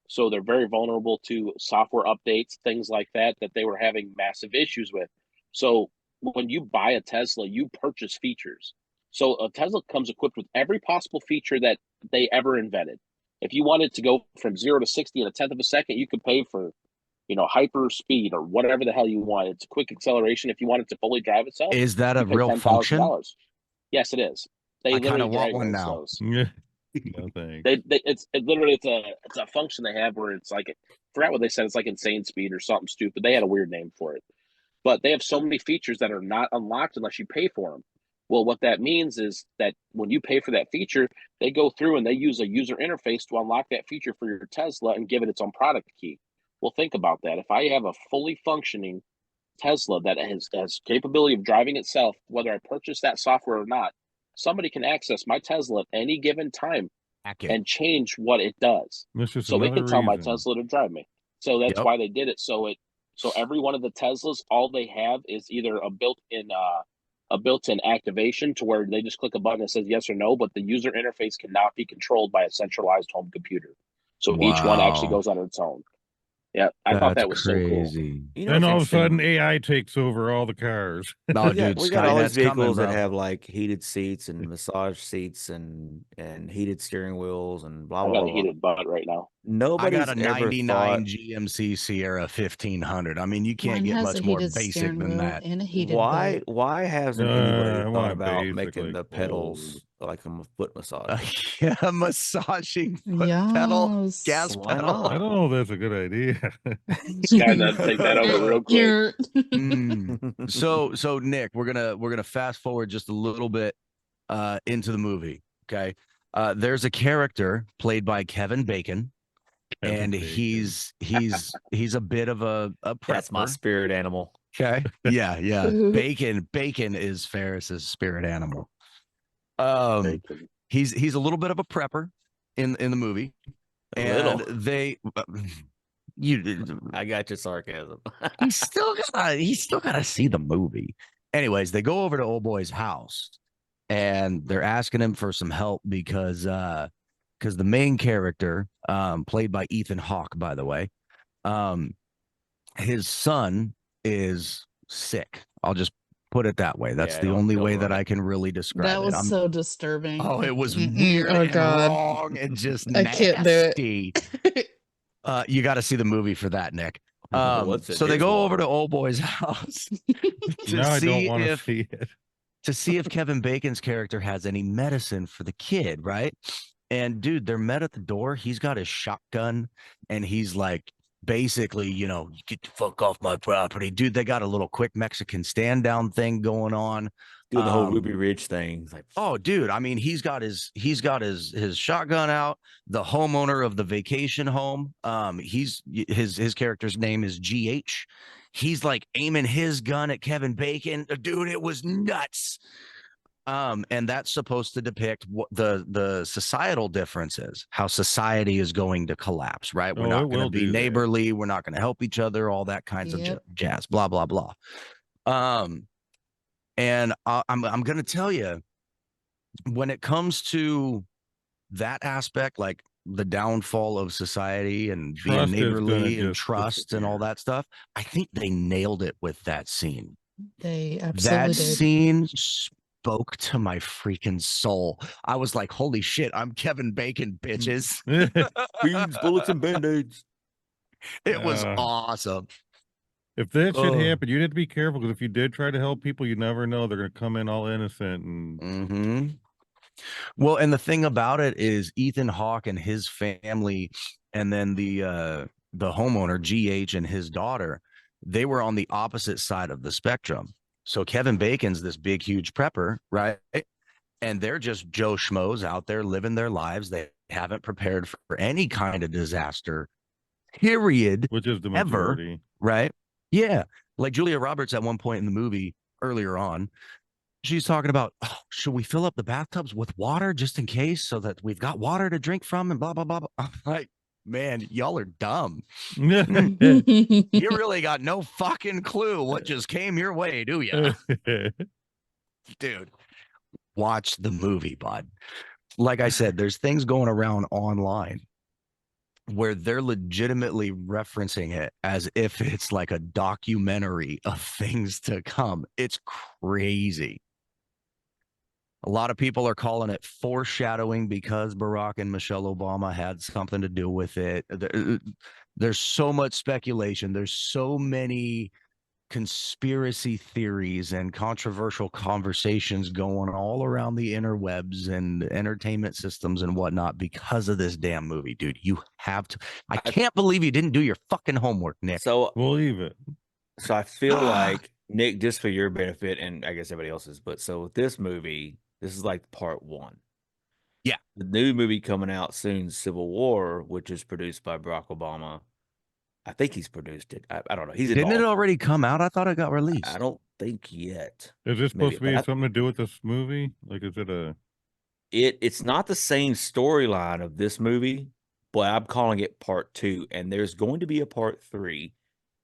So they're very vulnerable to software updates, things like that, that they were having massive issues with. So when you buy a Tesla, you purchase features. So a Tesla comes equipped with every possible feature that they ever invented. If you wanted to go from 0 to 60 in a tenth of a second, you could pay for, hyper speed or whatever the hell you want. It's a quick acceleration. If you want it to fully drive itself, Is that a you pay real function? $10,000. Yes, it is. They I kind literally of want drag one race now. those. No thanks. It's a function they have where it's like, I forgot what they said. It's like insane speed or something stupid. They had a weird name for it, but they have so many features that are not unlocked unless you pay for them. Well, what that means is that when you pay for that feature, they go through and they use a user interface to unlock that feature for your Tesla and give it its own product key. Well, think about that. If I have a fully functioning Tesla that has capability of driving itself, whether I purchase that software or not, somebody can access my Tesla at any given time and change what it does. That's just So it another can tell my reason. Tesla to drive me. So that's Yep. why they did it. So every one of the Teslas, all they have is either a built-in activation to where they just click a button that says yes or no, but the user interface cannot be controlled by a centralized home computer. So each one actually Wow. goes on its own. Yeah, I thought That's that was so cool. crazy. You know, Then what's all of a interesting? sudden, AI takes over all the cars. No, we got, dude, we got all these Skynet's coming, vehicles that bro. have like heated seats and massage seats and heated steering wheels and blah I blah got blah a blah. heated butt right now. I Nobody's got a ever 99 thought, GMC Sierra 1500. I mean, you can't Mine get has much a more heated basic steering than wheel that. and a heated why butt. hasn't anybody I thought want about basic, making like the pedals like a foot massage? Yeah, massaging foot pedal, Yes. gas Why pedal. I not? don't know if that's a good idea. Skynet, take that over real quick. You're So Nick, we're gonna fast forward just a little bit into the movie. Okay. There's a character played by Kevin Bacon, Kevin and Bacon. he's a bit of a That's my prepper. spirit animal. Okay. Yeah. Bacon is Ferris's spirit animal. Bacon. He's a little bit of a prepper in the movie. A And little. they I got your sarcasm. he's still gotta see the movie. Anyways, they go over to old boy's house and they're asking him for some help because the main character, played by Ethan Hawke, by the way, his son is sick. I'll just put it that way. That's Yeah, the only don't way that run it. I can really describe that it. was so disturbing. Oh, it was Mm-mm. weird Oh and God. wrong and just I can't do nasty. it. You got to see the movie for that, Nick. What's in So they his go over to water? old boy's house to Now I don't see want to if see it. Kevin Bacon's character has any medicine for the kid, right? And dude, they're met at the door. He's got his shotgun and he's like, basically, get the fuck off my property. Dude, they got a little quick Mexican stand down thing going on. Doing the whole Ruby Ridge thing. It's like, Oh, dude, I mean, he's got his shotgun out. The homeowner of the vacation home, his character's name is GH. He's like aiming his gun at Kevin Bacon. Dude, it was nuts. And that's supposed to depict what the societal differences, how society is going to collapse, right? We're Oh, it not going to will be do that. neighborly, we're not going to help each other, all that kinds of Yep. jazz, blah blah blah. And I'm going to tell you, when it comes to that aspect, like the downfall of society and Trust is being gonna neighborly and just trust and all disappear. that stuff, I think they nailed it with that scene. They That absolutely did. scene spoke to my freaking soul. I was like, holy shit, I'm Kevin Bacon, bitches. beans, bullets, and band-aids. It was Uh, awesome. If that should Oh. happen, you'd have to be careful because if you did try to help people, you never know. They're going to come in all innocent. And Mm-hmm. Well, and the thing about it is Ethan Hawke and his family, and then the homeowner GH and his daughter, they were on the opposite side of the spectrum. So Kevin Bacon's this big, huge prepper, right? And they're just Joe Schmoes out there living their lives. They haven't prepared for any kind of disaster, period, which is the ever, majority. right? Yeah. Like Julia Roberts at one point in the movie earlier on, She's talking about, oh, should we fill up the bathtubs with water just in case so that we've got water to drink from and blah, blah, blah. I'm like, man, y'all are dumb. You really got no fucking clue what just came your way, do you? Dude, watch the movie, bud. Like I said, there's things going around online where they're legitimately referencing it as if it's like a documentary of things to come. It's crazy. A lot of people are calling it foreshadowing because Barack and Michelle Obama had something to do with it. There's so much speculation. There's so many conspiracy theories and controversial conversations going all around the interwebs and entertainment systems and whatnot because of this damn movie, dude. You have to. I can't believe you didn't do your fucking homework, Nick. So Believe it. So I feel like, Nick, just for your benefit, and I guess everybody else's, but so this movie, this is like part one. Yeah. The new movie coming out soon, Civil War, which is produced by Barack Obama. I think he's produced it. I don't know. He's Didn't it involved. already come out? I thought it got released. I don't think yet. Is this Maybe, supposed to be but something to do with this movie? Like, is it a? It's not the same storyline of this movie, but I'm calling it part two, and there's going to be a part three,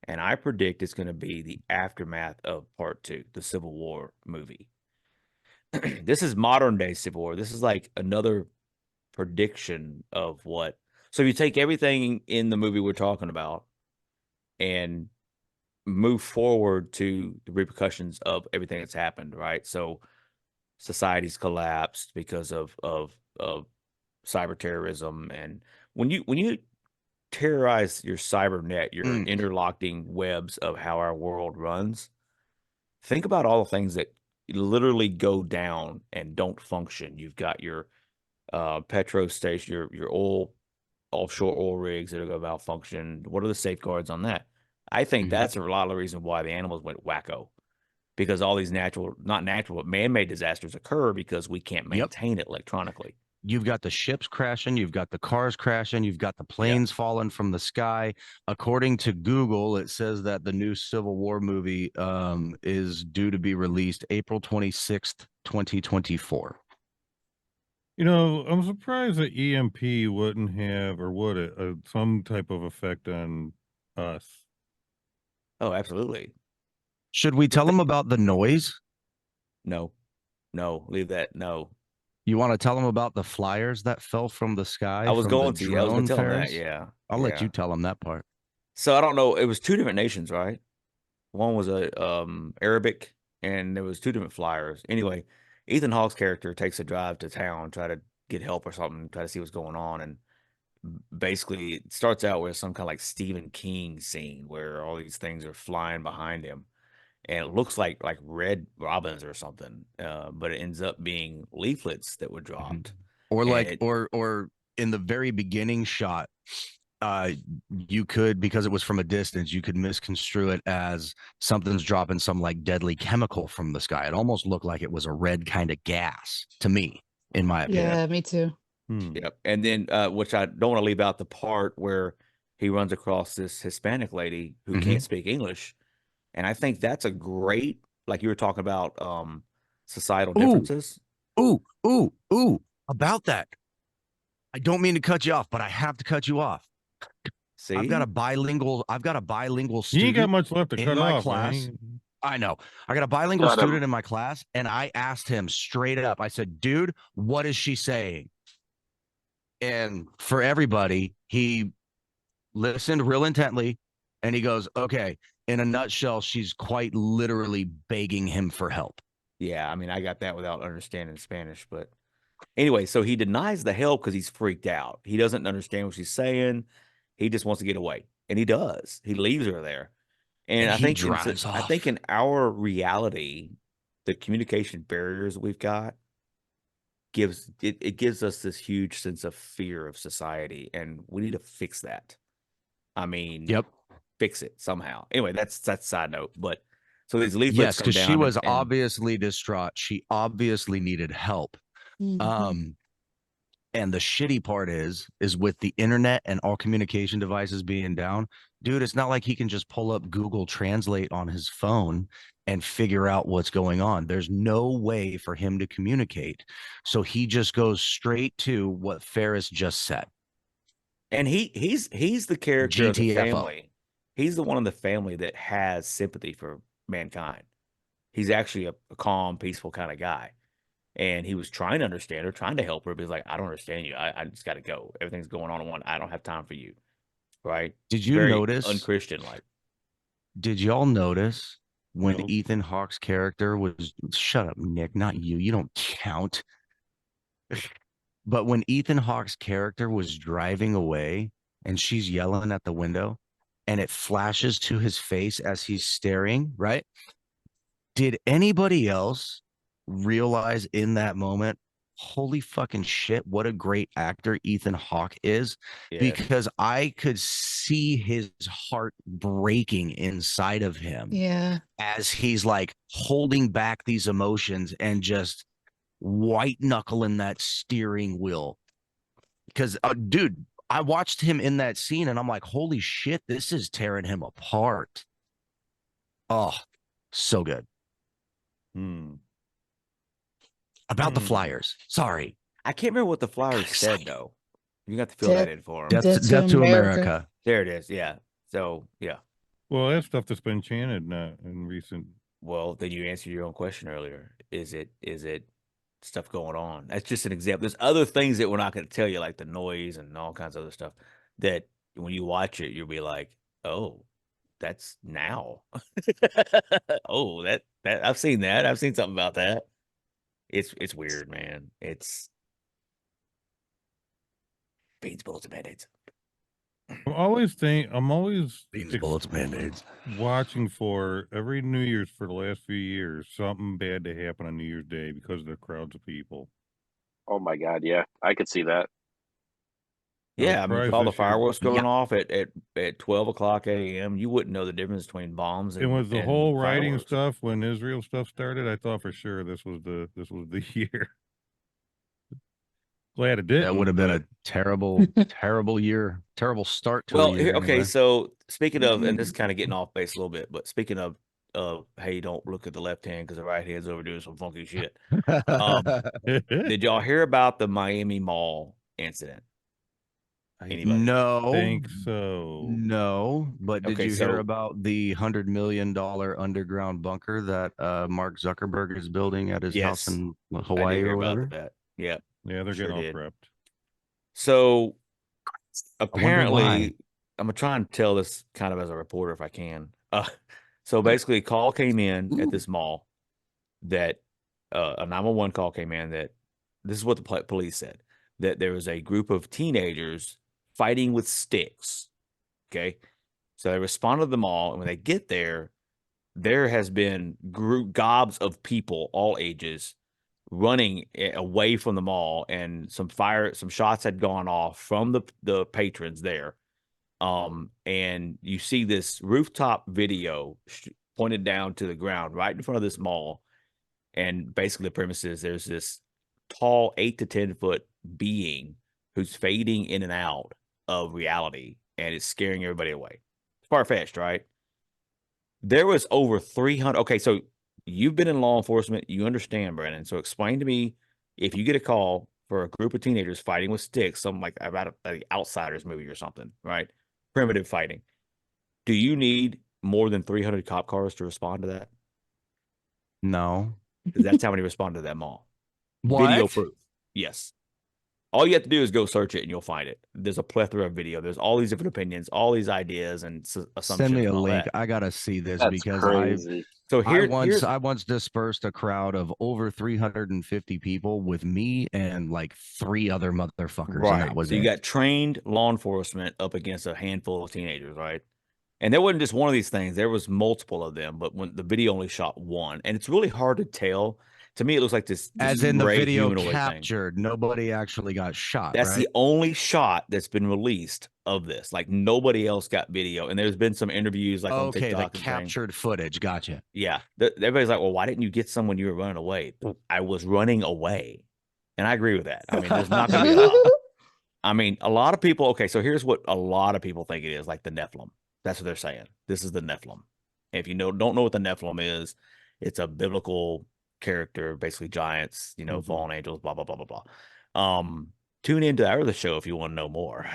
and I predict it's going to be the aftermath of part two, the Civil War movie. This is modern day Civil War. This is like another prediction of what. So if you take everything in the movie we're talking about and move forward to the repercussions of everything that's happened, right? So society's collapsed because of cyber terrorism, and when you terrorize your cyber net, your interlocking webs of how our world runs, think about all the things that literally go down and don't function. You've got your petro station, your oil offshore oil rigs that are going to malfunction. What are the safeguards on that? I think that's a lot of the reason why the animals went wacko, because all these not natural, but man-made disasters occur because we can't maintain it electronically. You've got the ships crashing, you've got the cars crashing, you've got the planes falling from the sky. According to Google, it says that the new Civil War movie is due to be released April 26th, 2024. You know, I'm surprised that EMP wouldn't have, or would it, some type of effect on us. Oh, absolutely. Should we tell them about the noise? No, leave that. No. You want to tell them about the flyers that fell from the sky? I was from going the to. I was going drone to tell them that. fares? Yeah. I'll let you tell them that part. So I don't know. It was two different nations, right? One was a Arabic, and there was two different flyers. Anyway, Ethan Hawke's character takes a drive to town, try to get help or something, try to see what's going on, and basically it starts out with some kind of like Stephen King scene where all these things are flying behind him, and it looks like red robins or something, but it ends up being leaflets that were dropped, or like or in the very beginning shot, you could, because it was from a distance, you could misconstrue it as something's dropping some like deadly chemical from the sky. It almost looked like it was a red kind of gas to me, in my opinion. Yeah, me too. Yep. And then, which I don't want to leave out the part where he runs across this Hispanic lady who can't speak English. And I think that's a great, like you were talking about, societal differences. Ooh, about that. I don't mean to cut you off, but I have to cut you off. See, I've got a bilingual student. You ain't got much left to in cut my off, class. man. I know. I got a bilingual student in my class, and I asked him straight up. I said, dude, what is she saying? And for everybody, he listened real intently, and he goes, okay, in a nutshell, she's quite literally begging him for help. Yeah, I mean, I got that without understanding Spanish, but anyway, so he denies the help because he's freaked out. He doesn't understand what she's saying. He just wants to get away, and he does. He leaves her there, and I think I think in our reality, the communication barriers we've got gives us this huge sense of fear of society, and we need to fix that. I mean, fix it somehow. Anyway, that's side note, but so these leaflets come down, because she was obviously distraught. She obviously needed help. And the shitty part is with the internet and all communication devices being down, dude, it's not like he can just pull up Google Translate on his phone and figure out what's going on. There's no way for him to communicate. So he just goes straight to what Ferris just said. And he's the character of the GTFO. family. He's the one in the family that has sympathy for mankind. He's actually a calm, peaceful kind of guy. And he was trying to understand her, trying to help her, but he's like, I don't understand you. I just got to go. Everything's going on in one. I don't have time for you. Right? Did you Very notice? unchristian like. Did y'all notice when No. Ethan Hawke's character was, shut up, Nick, not you. You don't count. But when Ethan Hawke's character was driving away and she's yelling at the window and it flashes to his face as he's staring, right? Did anybody else realize in that moment, holy fucking shit, what a great actor Ethan Hawke is? Yeah. Because I could see his heart breaking inside of him Yeah. as he's like holding back these emotions and just white knuckling that steering wheel. Because, dude, I watched him in that scene and I'm like, holy shit, this is tearing him apart. Oh, so good. About the Flyers. Sorry. I can't remember what the Flyers said, though. You got to fill that in for him. Death to America. There it is. Yeah. So, yeah. Well, that's stuff that's been chanted in recent. Well, then you answered your own question earlier. Is it stuff going on? That's just an example. There's other things that we're not going to tell you, like the noise and all kinds of other stuff, that when you watch it, you'll be like, oh, that's now. Oh, that I've seen that. I've seen something about that. It's weird, man. It's beans, bullets, and band-aids. I'm always Beans, bullets, band-aids. watching for every New Year's for the last few years, something bad to happen on New Year's Day because of the crowds of people. Oh my God, yeah, I could see that. Yeah, I mean, with all the this year- fireworks going off at 12 o'clock a.m., you wouldn't know the difference between bombs and And with the and whole writing fireworks. stuff when Israel stuff started, I thought for sure this was the year. Glad it didn't. That would have been but a terrible, terrible year, terrible start to Well, a year. okay, anyway. so speaking of, and this is kind of getting off base a little bit, but speaking of, hey, don't look at the left hand because the right hand's over doing some funky shit. Did y'all hear about the Miami Mall incident? Anybody? No, think so. No, but did Okay, you hear so- about the $100 million underground bunker that Mark Zuckerberg is building at his house Yes. in I did Hawaii hear or about whatever? that. Yeah. Yeah, they're Sure getting all did. prepped. So why. apparently, I'm gonna try and tell this kind of as a reporter if I can. So basically, a call came in at this mall that a 911 call came in that this is what the police said, that there was a group of teenagers fighting with sticks. Okay, so they responded to the mall, and when they get there, there has been gobs of people, all ages, running away from the mall, and some shots had gone off from the patrons there. And you see this rooftop video pointed down to the ground right in front of this mall. And basically the premise is there's this tall 8 to 10 foot being who's fading in and out of reality, and it's scaring everybody away. It's far-fetched, right? There was over 300. Okay, so you've been in law enforcement. You understand, Brandon. So explain to me, if you get a call for a group of teenagers fighting with sticks, something like about an Outsiders movie or something, right? Primitive fighting. Do you need more than 300 cop cars to respond to that? No. Because that's how many responded to that mall. What? Video proof. Yes. All you have to do is go search it and you'll find it. There's a plethora of video. There's all these different opinions, all these ideas and assumptions. Send me a and all link. that. I gotta see this That's because crazy. So I once dispersed a crowd of over 350 people with me and like 3 other motherfuckers, and that was so it. you got trained law enforcement up against a handful of teenagers, right? And there wasn't just one of these things. There was multiple of them, but when the video only shot one, and it's really hard to tell. To me, it looks like this As in the gray video humanoid thing. captured, nobody actually got shot. That's right? the only shot that's been released of this. Like nobody else got video. And there's been some interviews like on Okay, TikTok. the and things. captured footage. Gotcha. Yeah. Everybody's like, well, why didn't you get some when you were running away? I was running away. And I agree with that. I mean, there's not going to be a lot. I mean, a lot of people. Okay, so here's what a lot of people think it is, like the Nephilim. That's what they're saying. This is the Nephilim. If you don't know what the Nephilim is, it's a biblical character, basically giants, fallen angels, blah blah blah blah blah. Tune into our other show if you want to know more.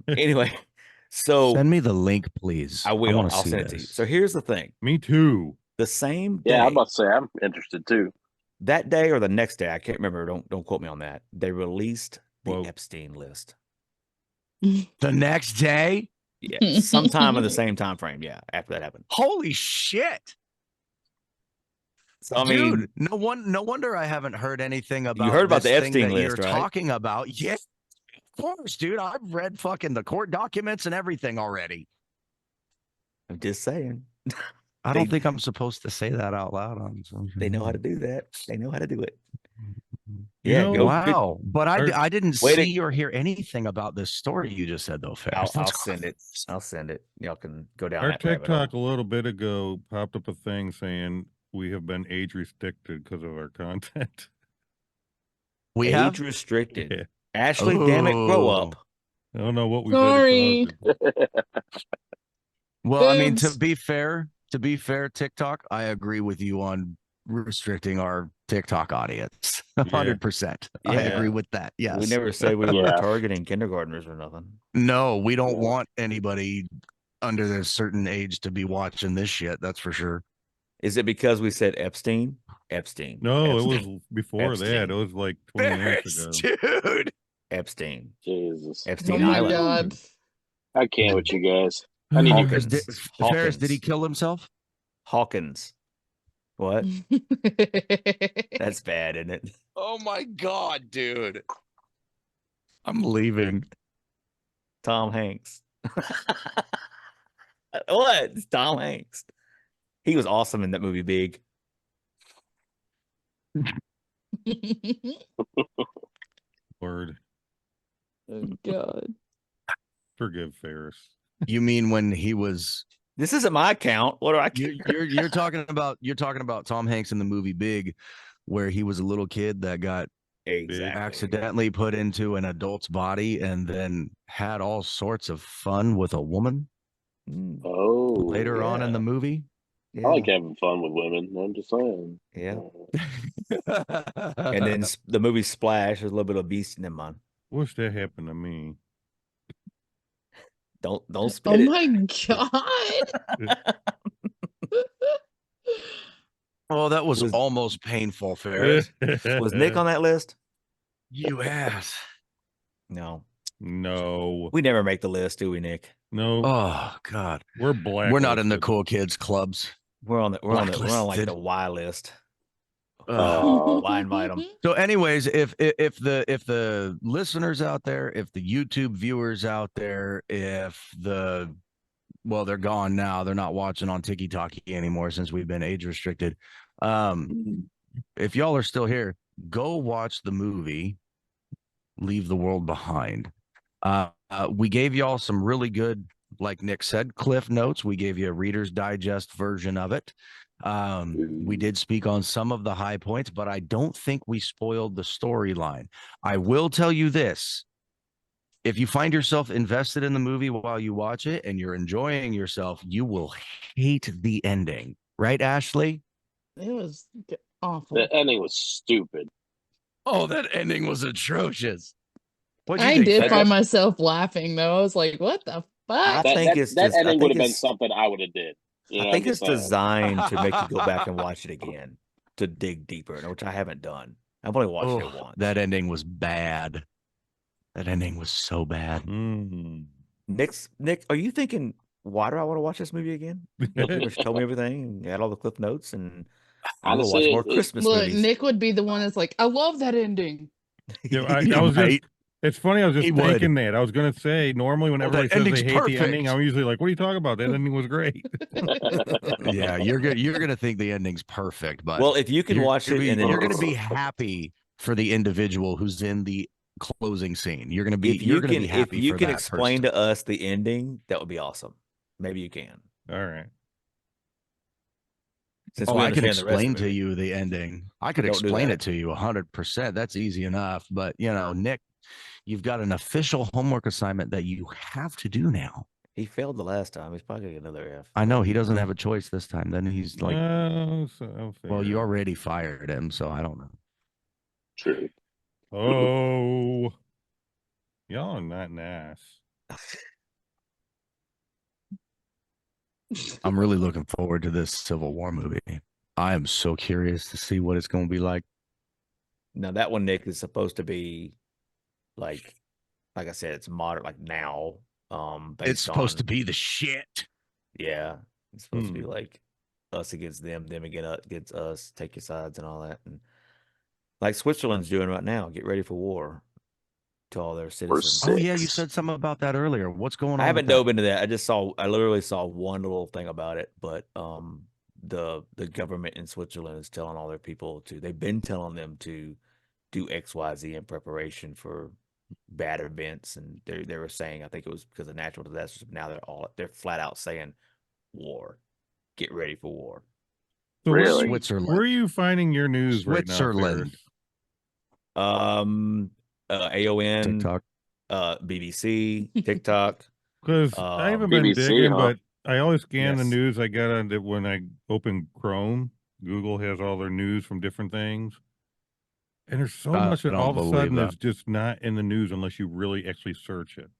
Anyway, so Send me the link, please. I will. want to I'll see send it to you. this. So here's the thing. Me too. The same day, Yeah, I'm about to say I'm interested too. that day or the next day, I can't remember. Don't quote me on that. They released the Whoa. Epstein list. The next day? Yeah, sometime in the same time frame. Yeah, after that happened. Holy shit. So, I mean, Dude, no wonder I haven't heard anything about heard about this the thing Epstein that list, you're right? talking about. Yeah, of course, dude. I've read fucking the court documents and everything already. I'm just saying. I don't think I'm supposed to say that out loud on something. They know how to do that. They know how to do it. You Yeah, know, go. Wow. But I didn't Wait see or hear anything about this story you just said, though, Ferris. I'll send it. I'll send it. Y'all can go down our that rabbit hole. TikTok a little bit ago popped up a thing saying we have been age restricted because of our content. We Age have? restricted. Yeah. Ashley, damn it, grow up. I don't know what we Sorry. said. it caused. Well, I mean, Oops. to be fair, TikTok, I agree with you on restricting our TikTok audience. 100%. I Yeah. agree with that. Yes. We never said we were Yeah. targeting kindergartners or nothing. No, we don't Yeah. want anybody under a certain age to be watching this shit. That's for sure. Is it because we said Epstein? Epstein. No, Epstein. it was before that. It was like 20 years ago. Dude. Epstein. Jesus. Epstein Oh my Island. god. I can't with you guys. I need you. Hawkins. Ferris, did he Hawkins. kill himself? Hawkins. What? That's bad, isn't it? Oh my god, dude. I'm leaving. Tom Hanks. What? It's Tom Hanks. He was awesome in that movie, Big. Word. Oh god. Forgive Ferris. You mean when he was This isn't my account. What do I you're talking about Tom Hanks in the movie Big, where he was a little kid that got exactly accidentally put into an adult's body and then had all sorts of fun with a woman Oh, later on in the movie? Yeah. I like having fun with women. I'm just saying. Yeah. And then the movie Splash, there's a little bit of beast in mine. Wish that happened to me. Don't Oh spit it. my god. Oh, that was Was- almost painful, Ferris. Was Nick on that list? You ass. No. No. We never make the list, do we, Nick? No. Oh God. We're black. We're not in the cool kids clubs. We're on like Blacklisted. the Y list. Oh. Why invite them? So, anyways, if the listeners out there, if the YouTube viewers out there, they're gone now. They're not watching on TikTok anymore since we've been age restricted. If y'all are still here, go watch the movie Leave the World Behind. We gave y'all some really good, like Nick said, cliff notes. We gave you a Reader's Digest version of it. We did speak on some of the high points, but I don't think we spoiled the storyline. I will tell you this. If you find yourself invested in the movie while you watch it and you're enjoying yourself, you will hate the ending. Right, Ashley? It was awful. The ending was stupid. Oh, that ending was atrocious. What'd you I think, did Ferris? find myself laughing though. I was like, what the I fuck? think it's that just- I ending think would have been it's- something I would have did. You know, I think I'm it's just saying. designed to make you go back and watch it again, to dig deeper, which I haven't done. I've only watched it once. That ending was bad. That ending was so bad. Mm. Nick, are you thinking, why do I want to watch this movie again? You pretty much told me everything and had all the cliff notes, and I'm gonna watch Honestly, more Christmas Look, movies. Nick would be the one that's like, I love that ending. Yeah, I was Right? just, it's funny. I was just He would. thinking that. I was going to say, normally when Oh, everybody that says they ending's hate the ending, perfect. I'm usually like, what are you talking about? That ending was great. Yeah, you're gonna think the ending's perfect, but Well, if you can watch it, and then you're gonna be happy for the individual who's in the closing scene. You're gonna be if you gonna be can, happy if you for can that explain person. to us the ending, that would be awesome. Maybe you can. All right. Since Oh, we I can understand the rest explain of to it, you the ending. I could don't do explain that. it to you 100%. That's easy enough. But, Nick, you've got an official homework assignment that you have to do now. He failed the last time. He's probably gonna get another F. I know he doesn't have a choice this time. Then he's like, So well, you already fired him, so I don't know. True. Oh, y'all are not nice. I'm really looking forward to this Civil War movie. I am so curious to see what it's going to be like. Now that one, Nick, is supposed to be like I said, it's modern, like now. Based It's supposed to on, be the shit. yeah, it's supposed to be like us against them against us, take your sides and all that, and like Switzerland's doing right now. Get ready for war to all their citizens. Oh yeah, you 6. said something about that earlier. What's going on? I haven't with that? dove into that. I literally saw one little thing about it, but the government in Switzerland is telling all their people they've been telling them to do XYZ in preparation for bad events, and they were saying, I think it was because of natural disasters, but now they're flat out saying war. Get ready for war. So Really? Switzerland. Where are you finding your news right now, Switzerland. Ferris? AON, TikTok. BBC, TikTok. Because I haven't been BBC, digging, huh? but I always scan the Yes. news I get on it when I open Chrome. Google has all their news from different things. And there's so I much that don't all of a believe sudden that. is just not in the news unless you really actually search it.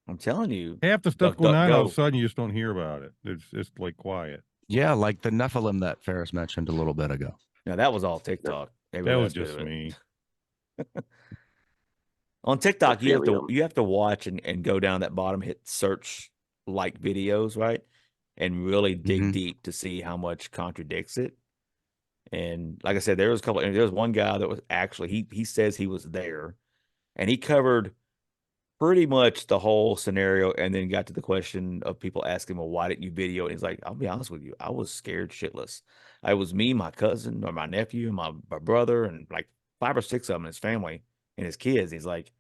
I'm telling you, Half the stuff going on, all of a DuckDuckGo. sudden you just don't hear about it. It's just like quiet. Yeah, like the Nephilim that Ferris mentioned a little bit ago. No, that was all TikTok. That was just me. On TikTok, Nephilim. you have to watch and go down that bottom, hit search like videos, right? And really dig deep to see how much contradicts it. And like I said, there was one guy that was actually he says he was there and he covered pretty much the whole scenario, and then got to the question of people asking him, well, why didn't you video? And he's like, I'll be honest with you, I was scared shitless. I was me, my cousin, or my nephew, and my brother, and like 5 or 6 of them, his family and his kids. He's like,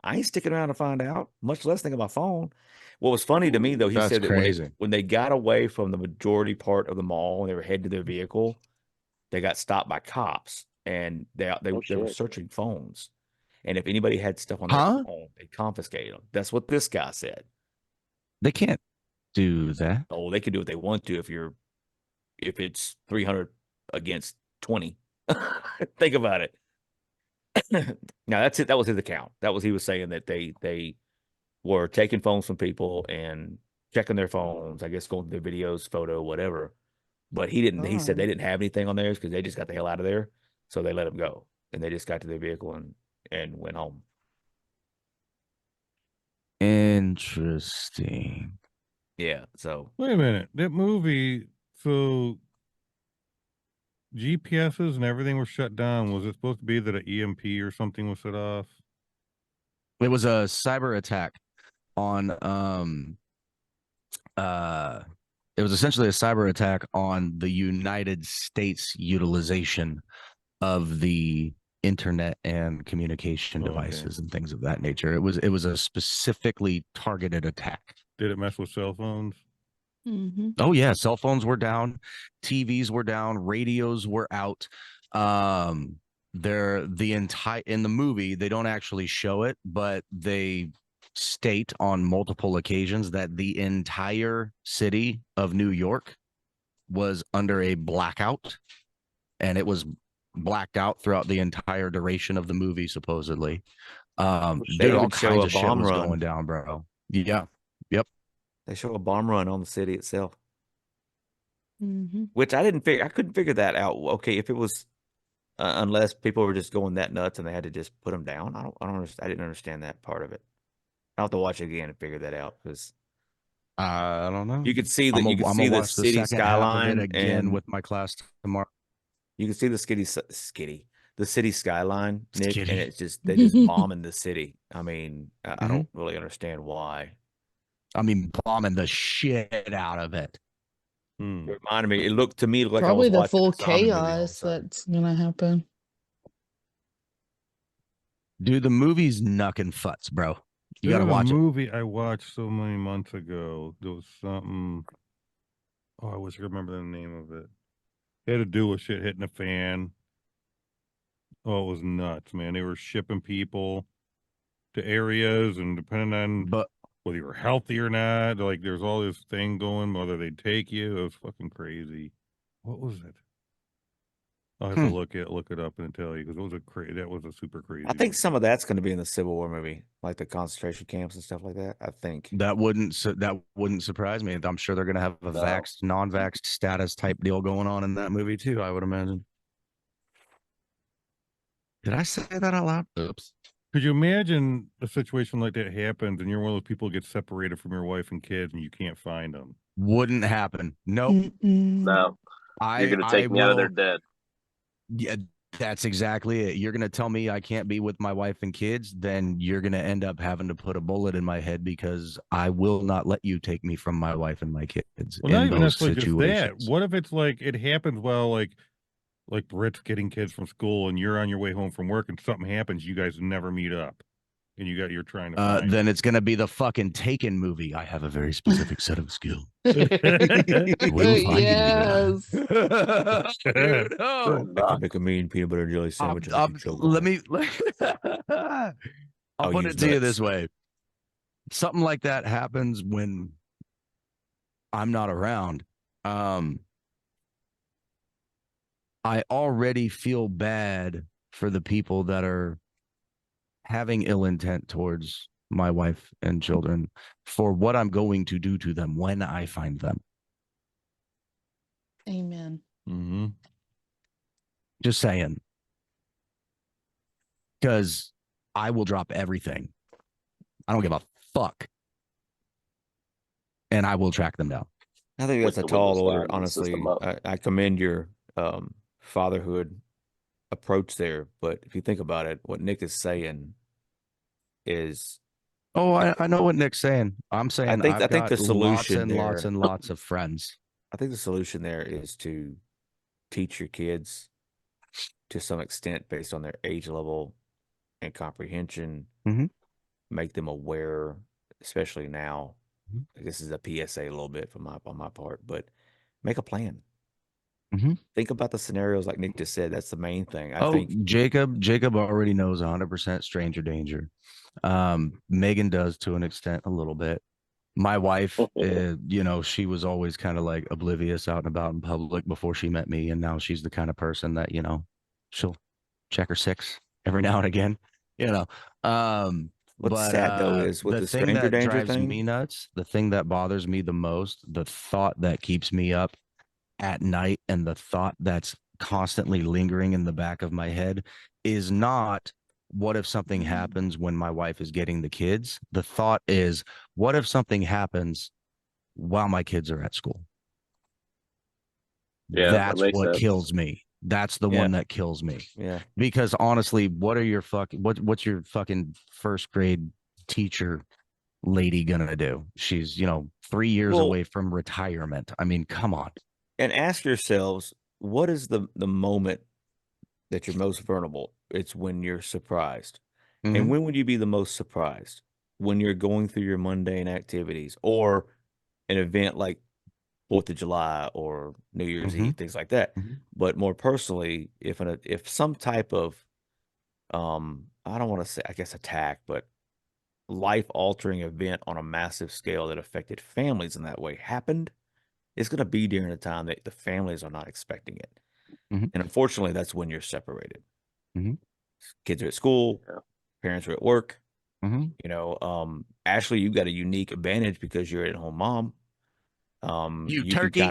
I ain't sticking around to find out, much less think of my phone. What was funny to me though, he That's said that crazy. when they got away from the majority part of the mall and they were heading to their vehicle, they got stopped by cops, and they were searching phones. And if anybody had stuff on their phone, they confiscated them. That's what this guy said. They can't do that. Oh, they can do what they want to if it's 300 against 20. Think about it. Now that's it. That was his account. He was saying that they were taking phones from people and checking their phones, I guess going through their videos, photo, whatever. But he didn't. He said they didn't have anything on theirs because they just got the hell out of there. So they let him go, and they just got to their vehicle and went home. Interesting. Yeah. So wait a minute, that movie. So GPSs and everything were shut down. Was it supposed to be that an EMP or something was set off? It was a cyber attack on it was essentially a cyber attack on the United States utilization of the internet and communication devices and things of that nature. It was a specifically targeted attack. Did it mess with cell phones? Oh yeah, cell phones were down, TVs were down, radios were out. They're in the movie, they don't actually show it, but they state on multiple occasions that the entire city of New York was under a blackout, and it was blacked out throughout the entire duration of the movie, supposedly. Dude, all kinds of shit was going down, bro. Yeah. Yep. They show a bomb run on the city itself, which I couldn't figure that out. Okay, if it was unless people were just going that nuts and they had to just put them down. I didn't understand that part of it. I'll have to watch it again and figure that out because I don't know. You could see that. You could see the city skyline again and with my class tomorrow. You can see the the city skyline, Nick, Skitty. and it's just they're just bombing the city. I mean, I don't really understand why. I mean, bombing the shit out of it. It reminded me. It looked to me like probably I was the watching full a zombie movie all of a chaos sudden. that's gonna happen. Dude, the movie's knucking futs, bro. You gotta watch a movie I watched so many months ago. There was something. Oh, I wish I remember the name of it. Had to do with shit hitting the fan. Oh, it was nuts, man. They were shipping people to areas, and depending on But whether you were healthy or not, like there's all this thing going, whether they'd take you. It was fucking crazy. What was it? I'll have to look it up and tell you, because it was that was a super crazy I think one. some of that's going to be in the Civil War movie, like the concentration camps and stuff like that. I think. that wouldn't surprise me. I'm sure they're gonna have a No. vaxxed, non-vaxxed status type deal going on in that movie too. I would imagine. Did I say that out loud? Oops. Could you imagine a situation like that happens, and you're one of those people who get separated from your wife and kids, and you can't find them? Wouldn't happen. Nope. Mm-mm. No, you're gonna take me out of their dead. Yeah, that's exactly it. You're gonna tell me I can't be with my wife and kids, then you're gonna end up having to put a bullet in my head, because I will not let you take me from my wife and my kids Well, not in even those necessarily just that. situations. What if it's like it happens while like Britt's getting kids from school, and you're on your way home from work, and something happens, you guys never meet up, and you're trying to find. Then it's gonna be the fucking Taken movie. I have a very specific set of skills. Will find Yes. you. Dude, Good I luck. can make a mean peanut butter and jelly sandwich. and let you choke on let it. me. I'll I'll put use it to you nuts. this way: something like that happens when I'm not around. I already feel bad for the people that are having ill intent towards my wife and children for what I'm going to do to them when I find them. Amen. Mm-hmm. Just saying. Because I will drop everything. I don't give a fuck. And I will track them down. I think With that's a the windows tall order. down and the system Honestly, up. I commend your fatherhood approach there. But if you think about it, what Nick is saying is, Oh, I know what Nick's saying. I'm saying I think I've got the solution lots there. and lots of friends. I think the solution there is to teach your kids to some extent based on their age level and comprehension. Mhm. Make them aware, especially now. Mhm. This is a PSA a little bit on my part, but make a plan. Mhm. Think about the scenarios like Nick just said. That's the main thing. I Oh, think Jacob already knows 100% stranger danger. Megan does to an extent a little bit. My wife, she was always kind of like oblivious out and about in public before she met me. And now she's the kind of person that, she'll check her six every now and again, you know. what's But sad though is with the the thing stranger that danger drives thing. me nuts, the thing that bothers me the most, the thought that keeps me up at night, and the thought that's constantly lingering in the back of my head is not what if something happens when my wife is getting the kids. The thought is, what if something happens while my kids are at school? Yeah, that That's makes what sense. kills me. That's the Yeah. one that kills me. Yeah. Because honestly, what's your fucking first grade teacher lady gonna do? She's 3 years Well- away from retirement. I mean, come on. And ask yourselves, what is the moment that you're most vulnerable? It's when you're surprised. Mhm. And when would you be the most surprised? When you're going through your mundane activities or an event like 4th of July or New Year's Mhm. Eve, things like that. Mhm. But more personally, if some type of I don't want to say, I guess, attack, but life altering event on a massive scale that affected families in that way happened, it's going to be during a time that the families are not expecting it. Mhm. And unfortunately, that's when you're separated. Mhm. Kids are at school, Yeah. parents are at work. Mhm. Ashley, you got a unique advantage because you're at home mom. You You turkey.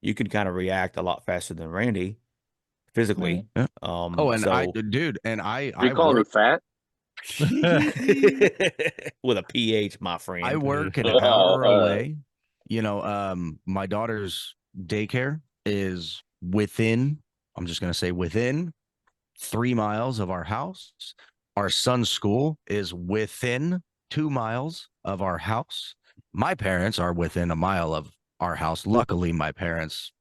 you can kind of react a lot faster than Randy physically. Yeah. Oh, and I Are you calling me work. fat? with a PH, my friend. I work an Oh, hour all right. away. My daughter's daycare is within, I'm just going to say within 3 miles of our house. Our son's school is within 2 miles of our house. My parents are within a mile of our house. Luckily, my parents,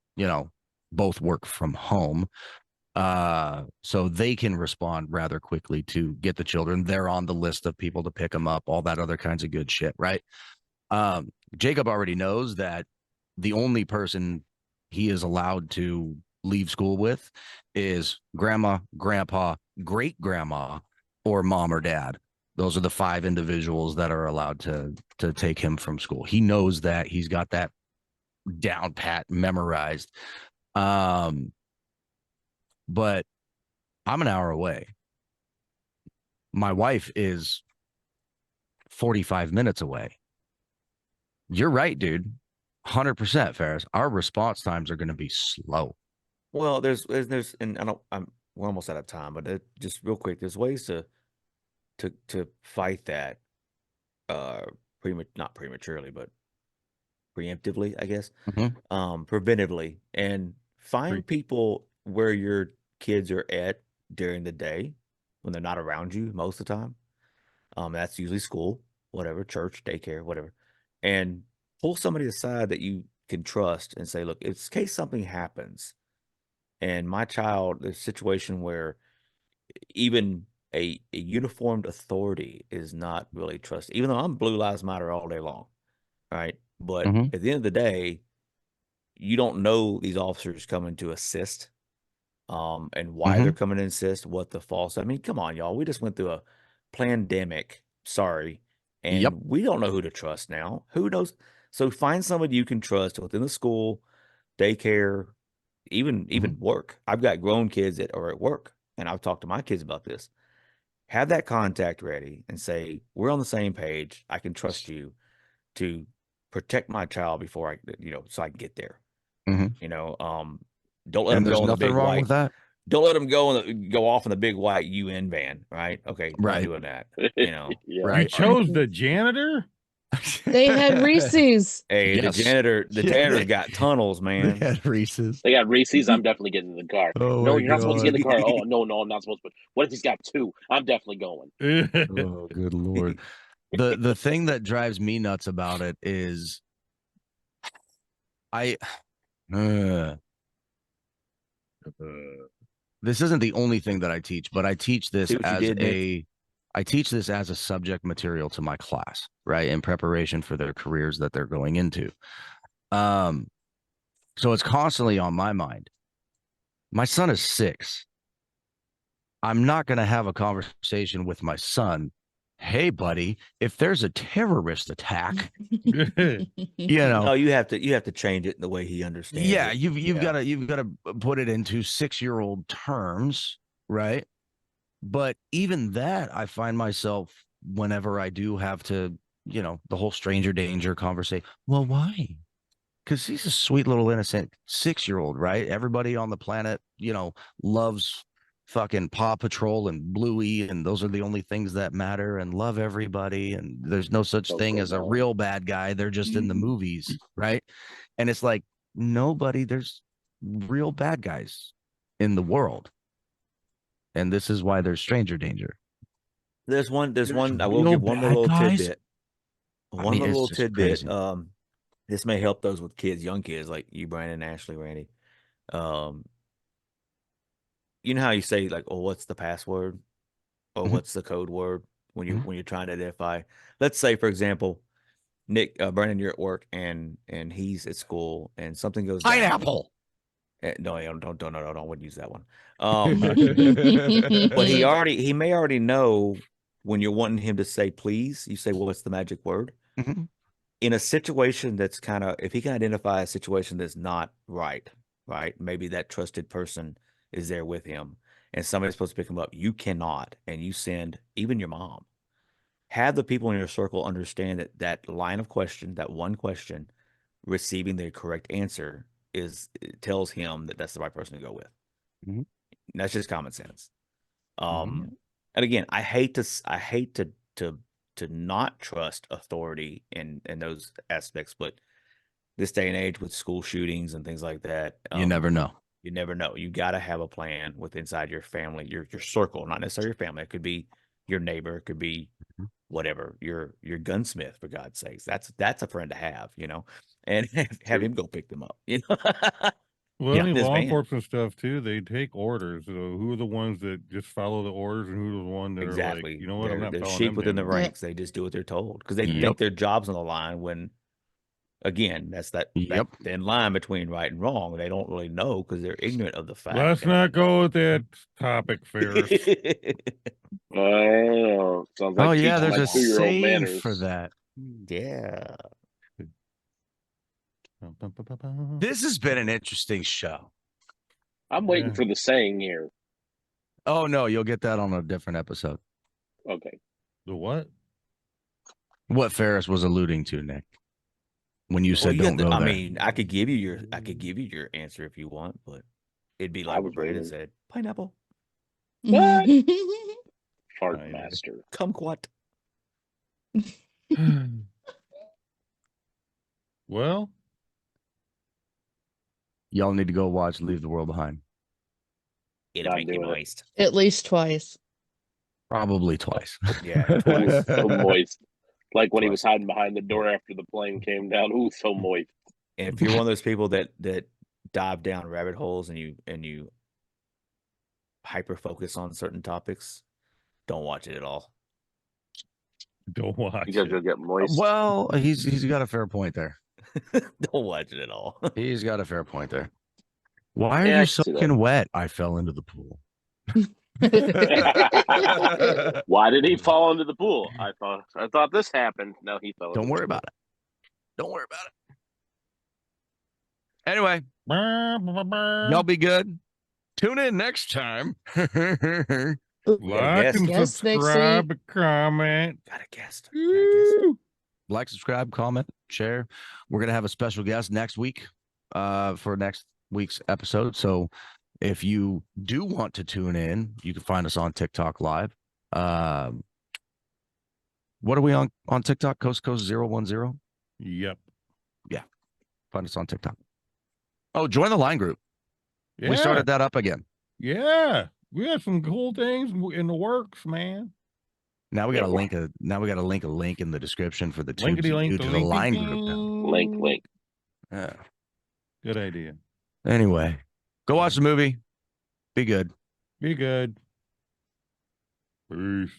both work from home. So they can respond rather quickly to get the children. They're on the list of people to pick them up, all that other kinds of good shit, right? Jacob already knows that the only person he is allowed to leave school with is grandma, grandpa, great grandma, or mom or dad. Those are the 5 individuals that are allowed to take him from school. He knows that. He's got that down pat memorized. But I'm an hour away. My wife is 45 minutes away. You're right, dude. 100%, Ferris. Our response times are going to be slow. Well, there's, and we're almost out of time, but just real quick, there's ways to fight that, not prematurely, but preemptively, I guess, preventively, and find people where your kids are at during the day when they're not around you most of the time. That's usually school, whatever, church, daycare, whatever, and pull somebody aside that you can trust and say, look, in case something happens and my child, there's a situation where even a uniformed authority is not really trusted, even though I'm Blue Lives Matter all day long, right? But at the end of the day, you don't know these officers coming to assist, and why they're coming to assist, what the false. I mean, come on, y'all. We just went through a pandemic. Sorry, and we don't know who to trust now. Who knows? So find somebody you can trust within the school, daycare, even work. I've got grown kids that are at work, and I've talked to my kids about this. Have that contact ready and say, we're on the same page. I can trust you to protect my child before I, so I can get there. Don't let them go on the big white. With that. Don't let them go off in the big white UN van, right? Okay, not doing that. Yeah. Right. You chose the janitor. They had Reese's. Hey, Yes. the janitor's got tunnels, man. They had Reese's. They got Reese's. I'm definitely getting in the car. Oh No, my you're not supposed to get in the God. car. Oh no, I'm not supposed to. What if he's got 2? I'm definitely going. Oh, good Lord. The thing that drives me nuts about it is this isn't the only thing that I teach, but I teach this I teach this as a subject material to my class, right? In preparation for their careers that they're going into. So it's constantly on my mind. My son is 6. I'm not going to have a conversation with my son. Hey, buddy, if there's a terrorist attack, No, you have to change it in the way he understands. Yeah, it. you've got to put it into 6-year-old terms, right? But even that, I find myself whenever I do have to, the whole stranger danger conversation. Well, why? Because he's a sweet little innocent 6-year-old, right? Everybody on the planet, loves fucking Paw Patrol and Bluey, and those are the only things that matter, and love everybody. And there's no such thing as a real bad guy. They're just in the movies, right? And it's like there's real bad guys in the world. And this is why there's stranger danger. There's one, I will give one little tidbit. One little tidbit. Crazy. This may help those with kids, young kids like you, Brandon, Ashley, Randy. You know how you say like, "Oh, what's the password?" or "What's the code word?" when you're trying to identify. Let's say, for example, Nick, Brandon, you're at work and he's at school and something goes down. Pineapple. No, don't wouldn't use that one. But he may already know when you're wanting him to say please. You say, "Well, what's the magic word?" In a situation that's if he can identify a situation that's not right, maybe that trusted person is there with him and somebody's supposed to pick him up. You cannot, and you send even your mom. Have the people in your circle understand that line of question, that one question, receiving the correct answer tells him that that's the right person to go with. That's just common sense. And again, I hate to not trust authority in those aspects, but this day and age with school shootings and things like that, you never know. You never know. You got to have a plan inside your family, your circle, not necessarily your family. It could be your neighbor, it could be whatever, your gunsmith, for God's sakes. That's a friend to have, and have him go pick them up, Well, any law enforcement stuff too, they take orders. So who are the ones that just follow the orders, and who are the ones that are like, you know what, I'm not they're following sheep them within the damn ranks. They just do what they're told because they think their job's on the line when Again, that's that Yep. thin line between right and wrong. They don't really know because they're ignorant of the fact. Let's not go with that topic, Ferris. Oh, sounds like Oh yeah, teaching there's my a 2-year-old saying manners. for that. Yeah. This has been an interesting show. I'm waiting Yeah. for the saying here. Oh no, you'll get that on a different episode. Okay. The what? What Ferris was alluding to, Nick, when you said Well, don't go I there. mean, I could give you your answer if you want, but it'd be I like was what Brandon waiting. said. Pineapple. What? Fart Kinda. master. Kumquat. Well, Y'all need to go watch Leave the World Behind. It'll Not make you doing it. moist. At least twice. Probably twice. Yeah, Ooh, twice. so moist. Like when he was Twice. hiding behind the door after the plane came down. Ooh, so moist. And if you're one of those people that dive down rabbit holes and you hyper focus on certain topics, don't watch it at all. don't watch Because it. you'll get moist. Well, he's got a fair point there. Don't watch it at all. He's got a fair point there. Why are Yeah, I you can see that. soaking wet? I fell into the pool. Why did he fall into the pool? I thought this happened. No, he fell. Don't into worry the pool. about it. Don't worry about it. Anyway, y'all be good. Tune in next time. Like and Guest next subscribe, comment. Got a guest. Woo! Like, subscribe, comment, share. We're gonna have a special guest next week for next week's episode. So if you do want to tune in, you can find us on TikTok live. What are we on TikTok? Coast 010. Yep. Find us on TikTok. Oh, join the line group. Yeah. We started that up again. Yeah. We have some cool things in the works, man. Now we got to Yeah, link a link in the description for the tubes Linkety-link, to the line group now. Link. Yeah. Good idea. Anyway, go watch the movie. Be good. Be good. Peace.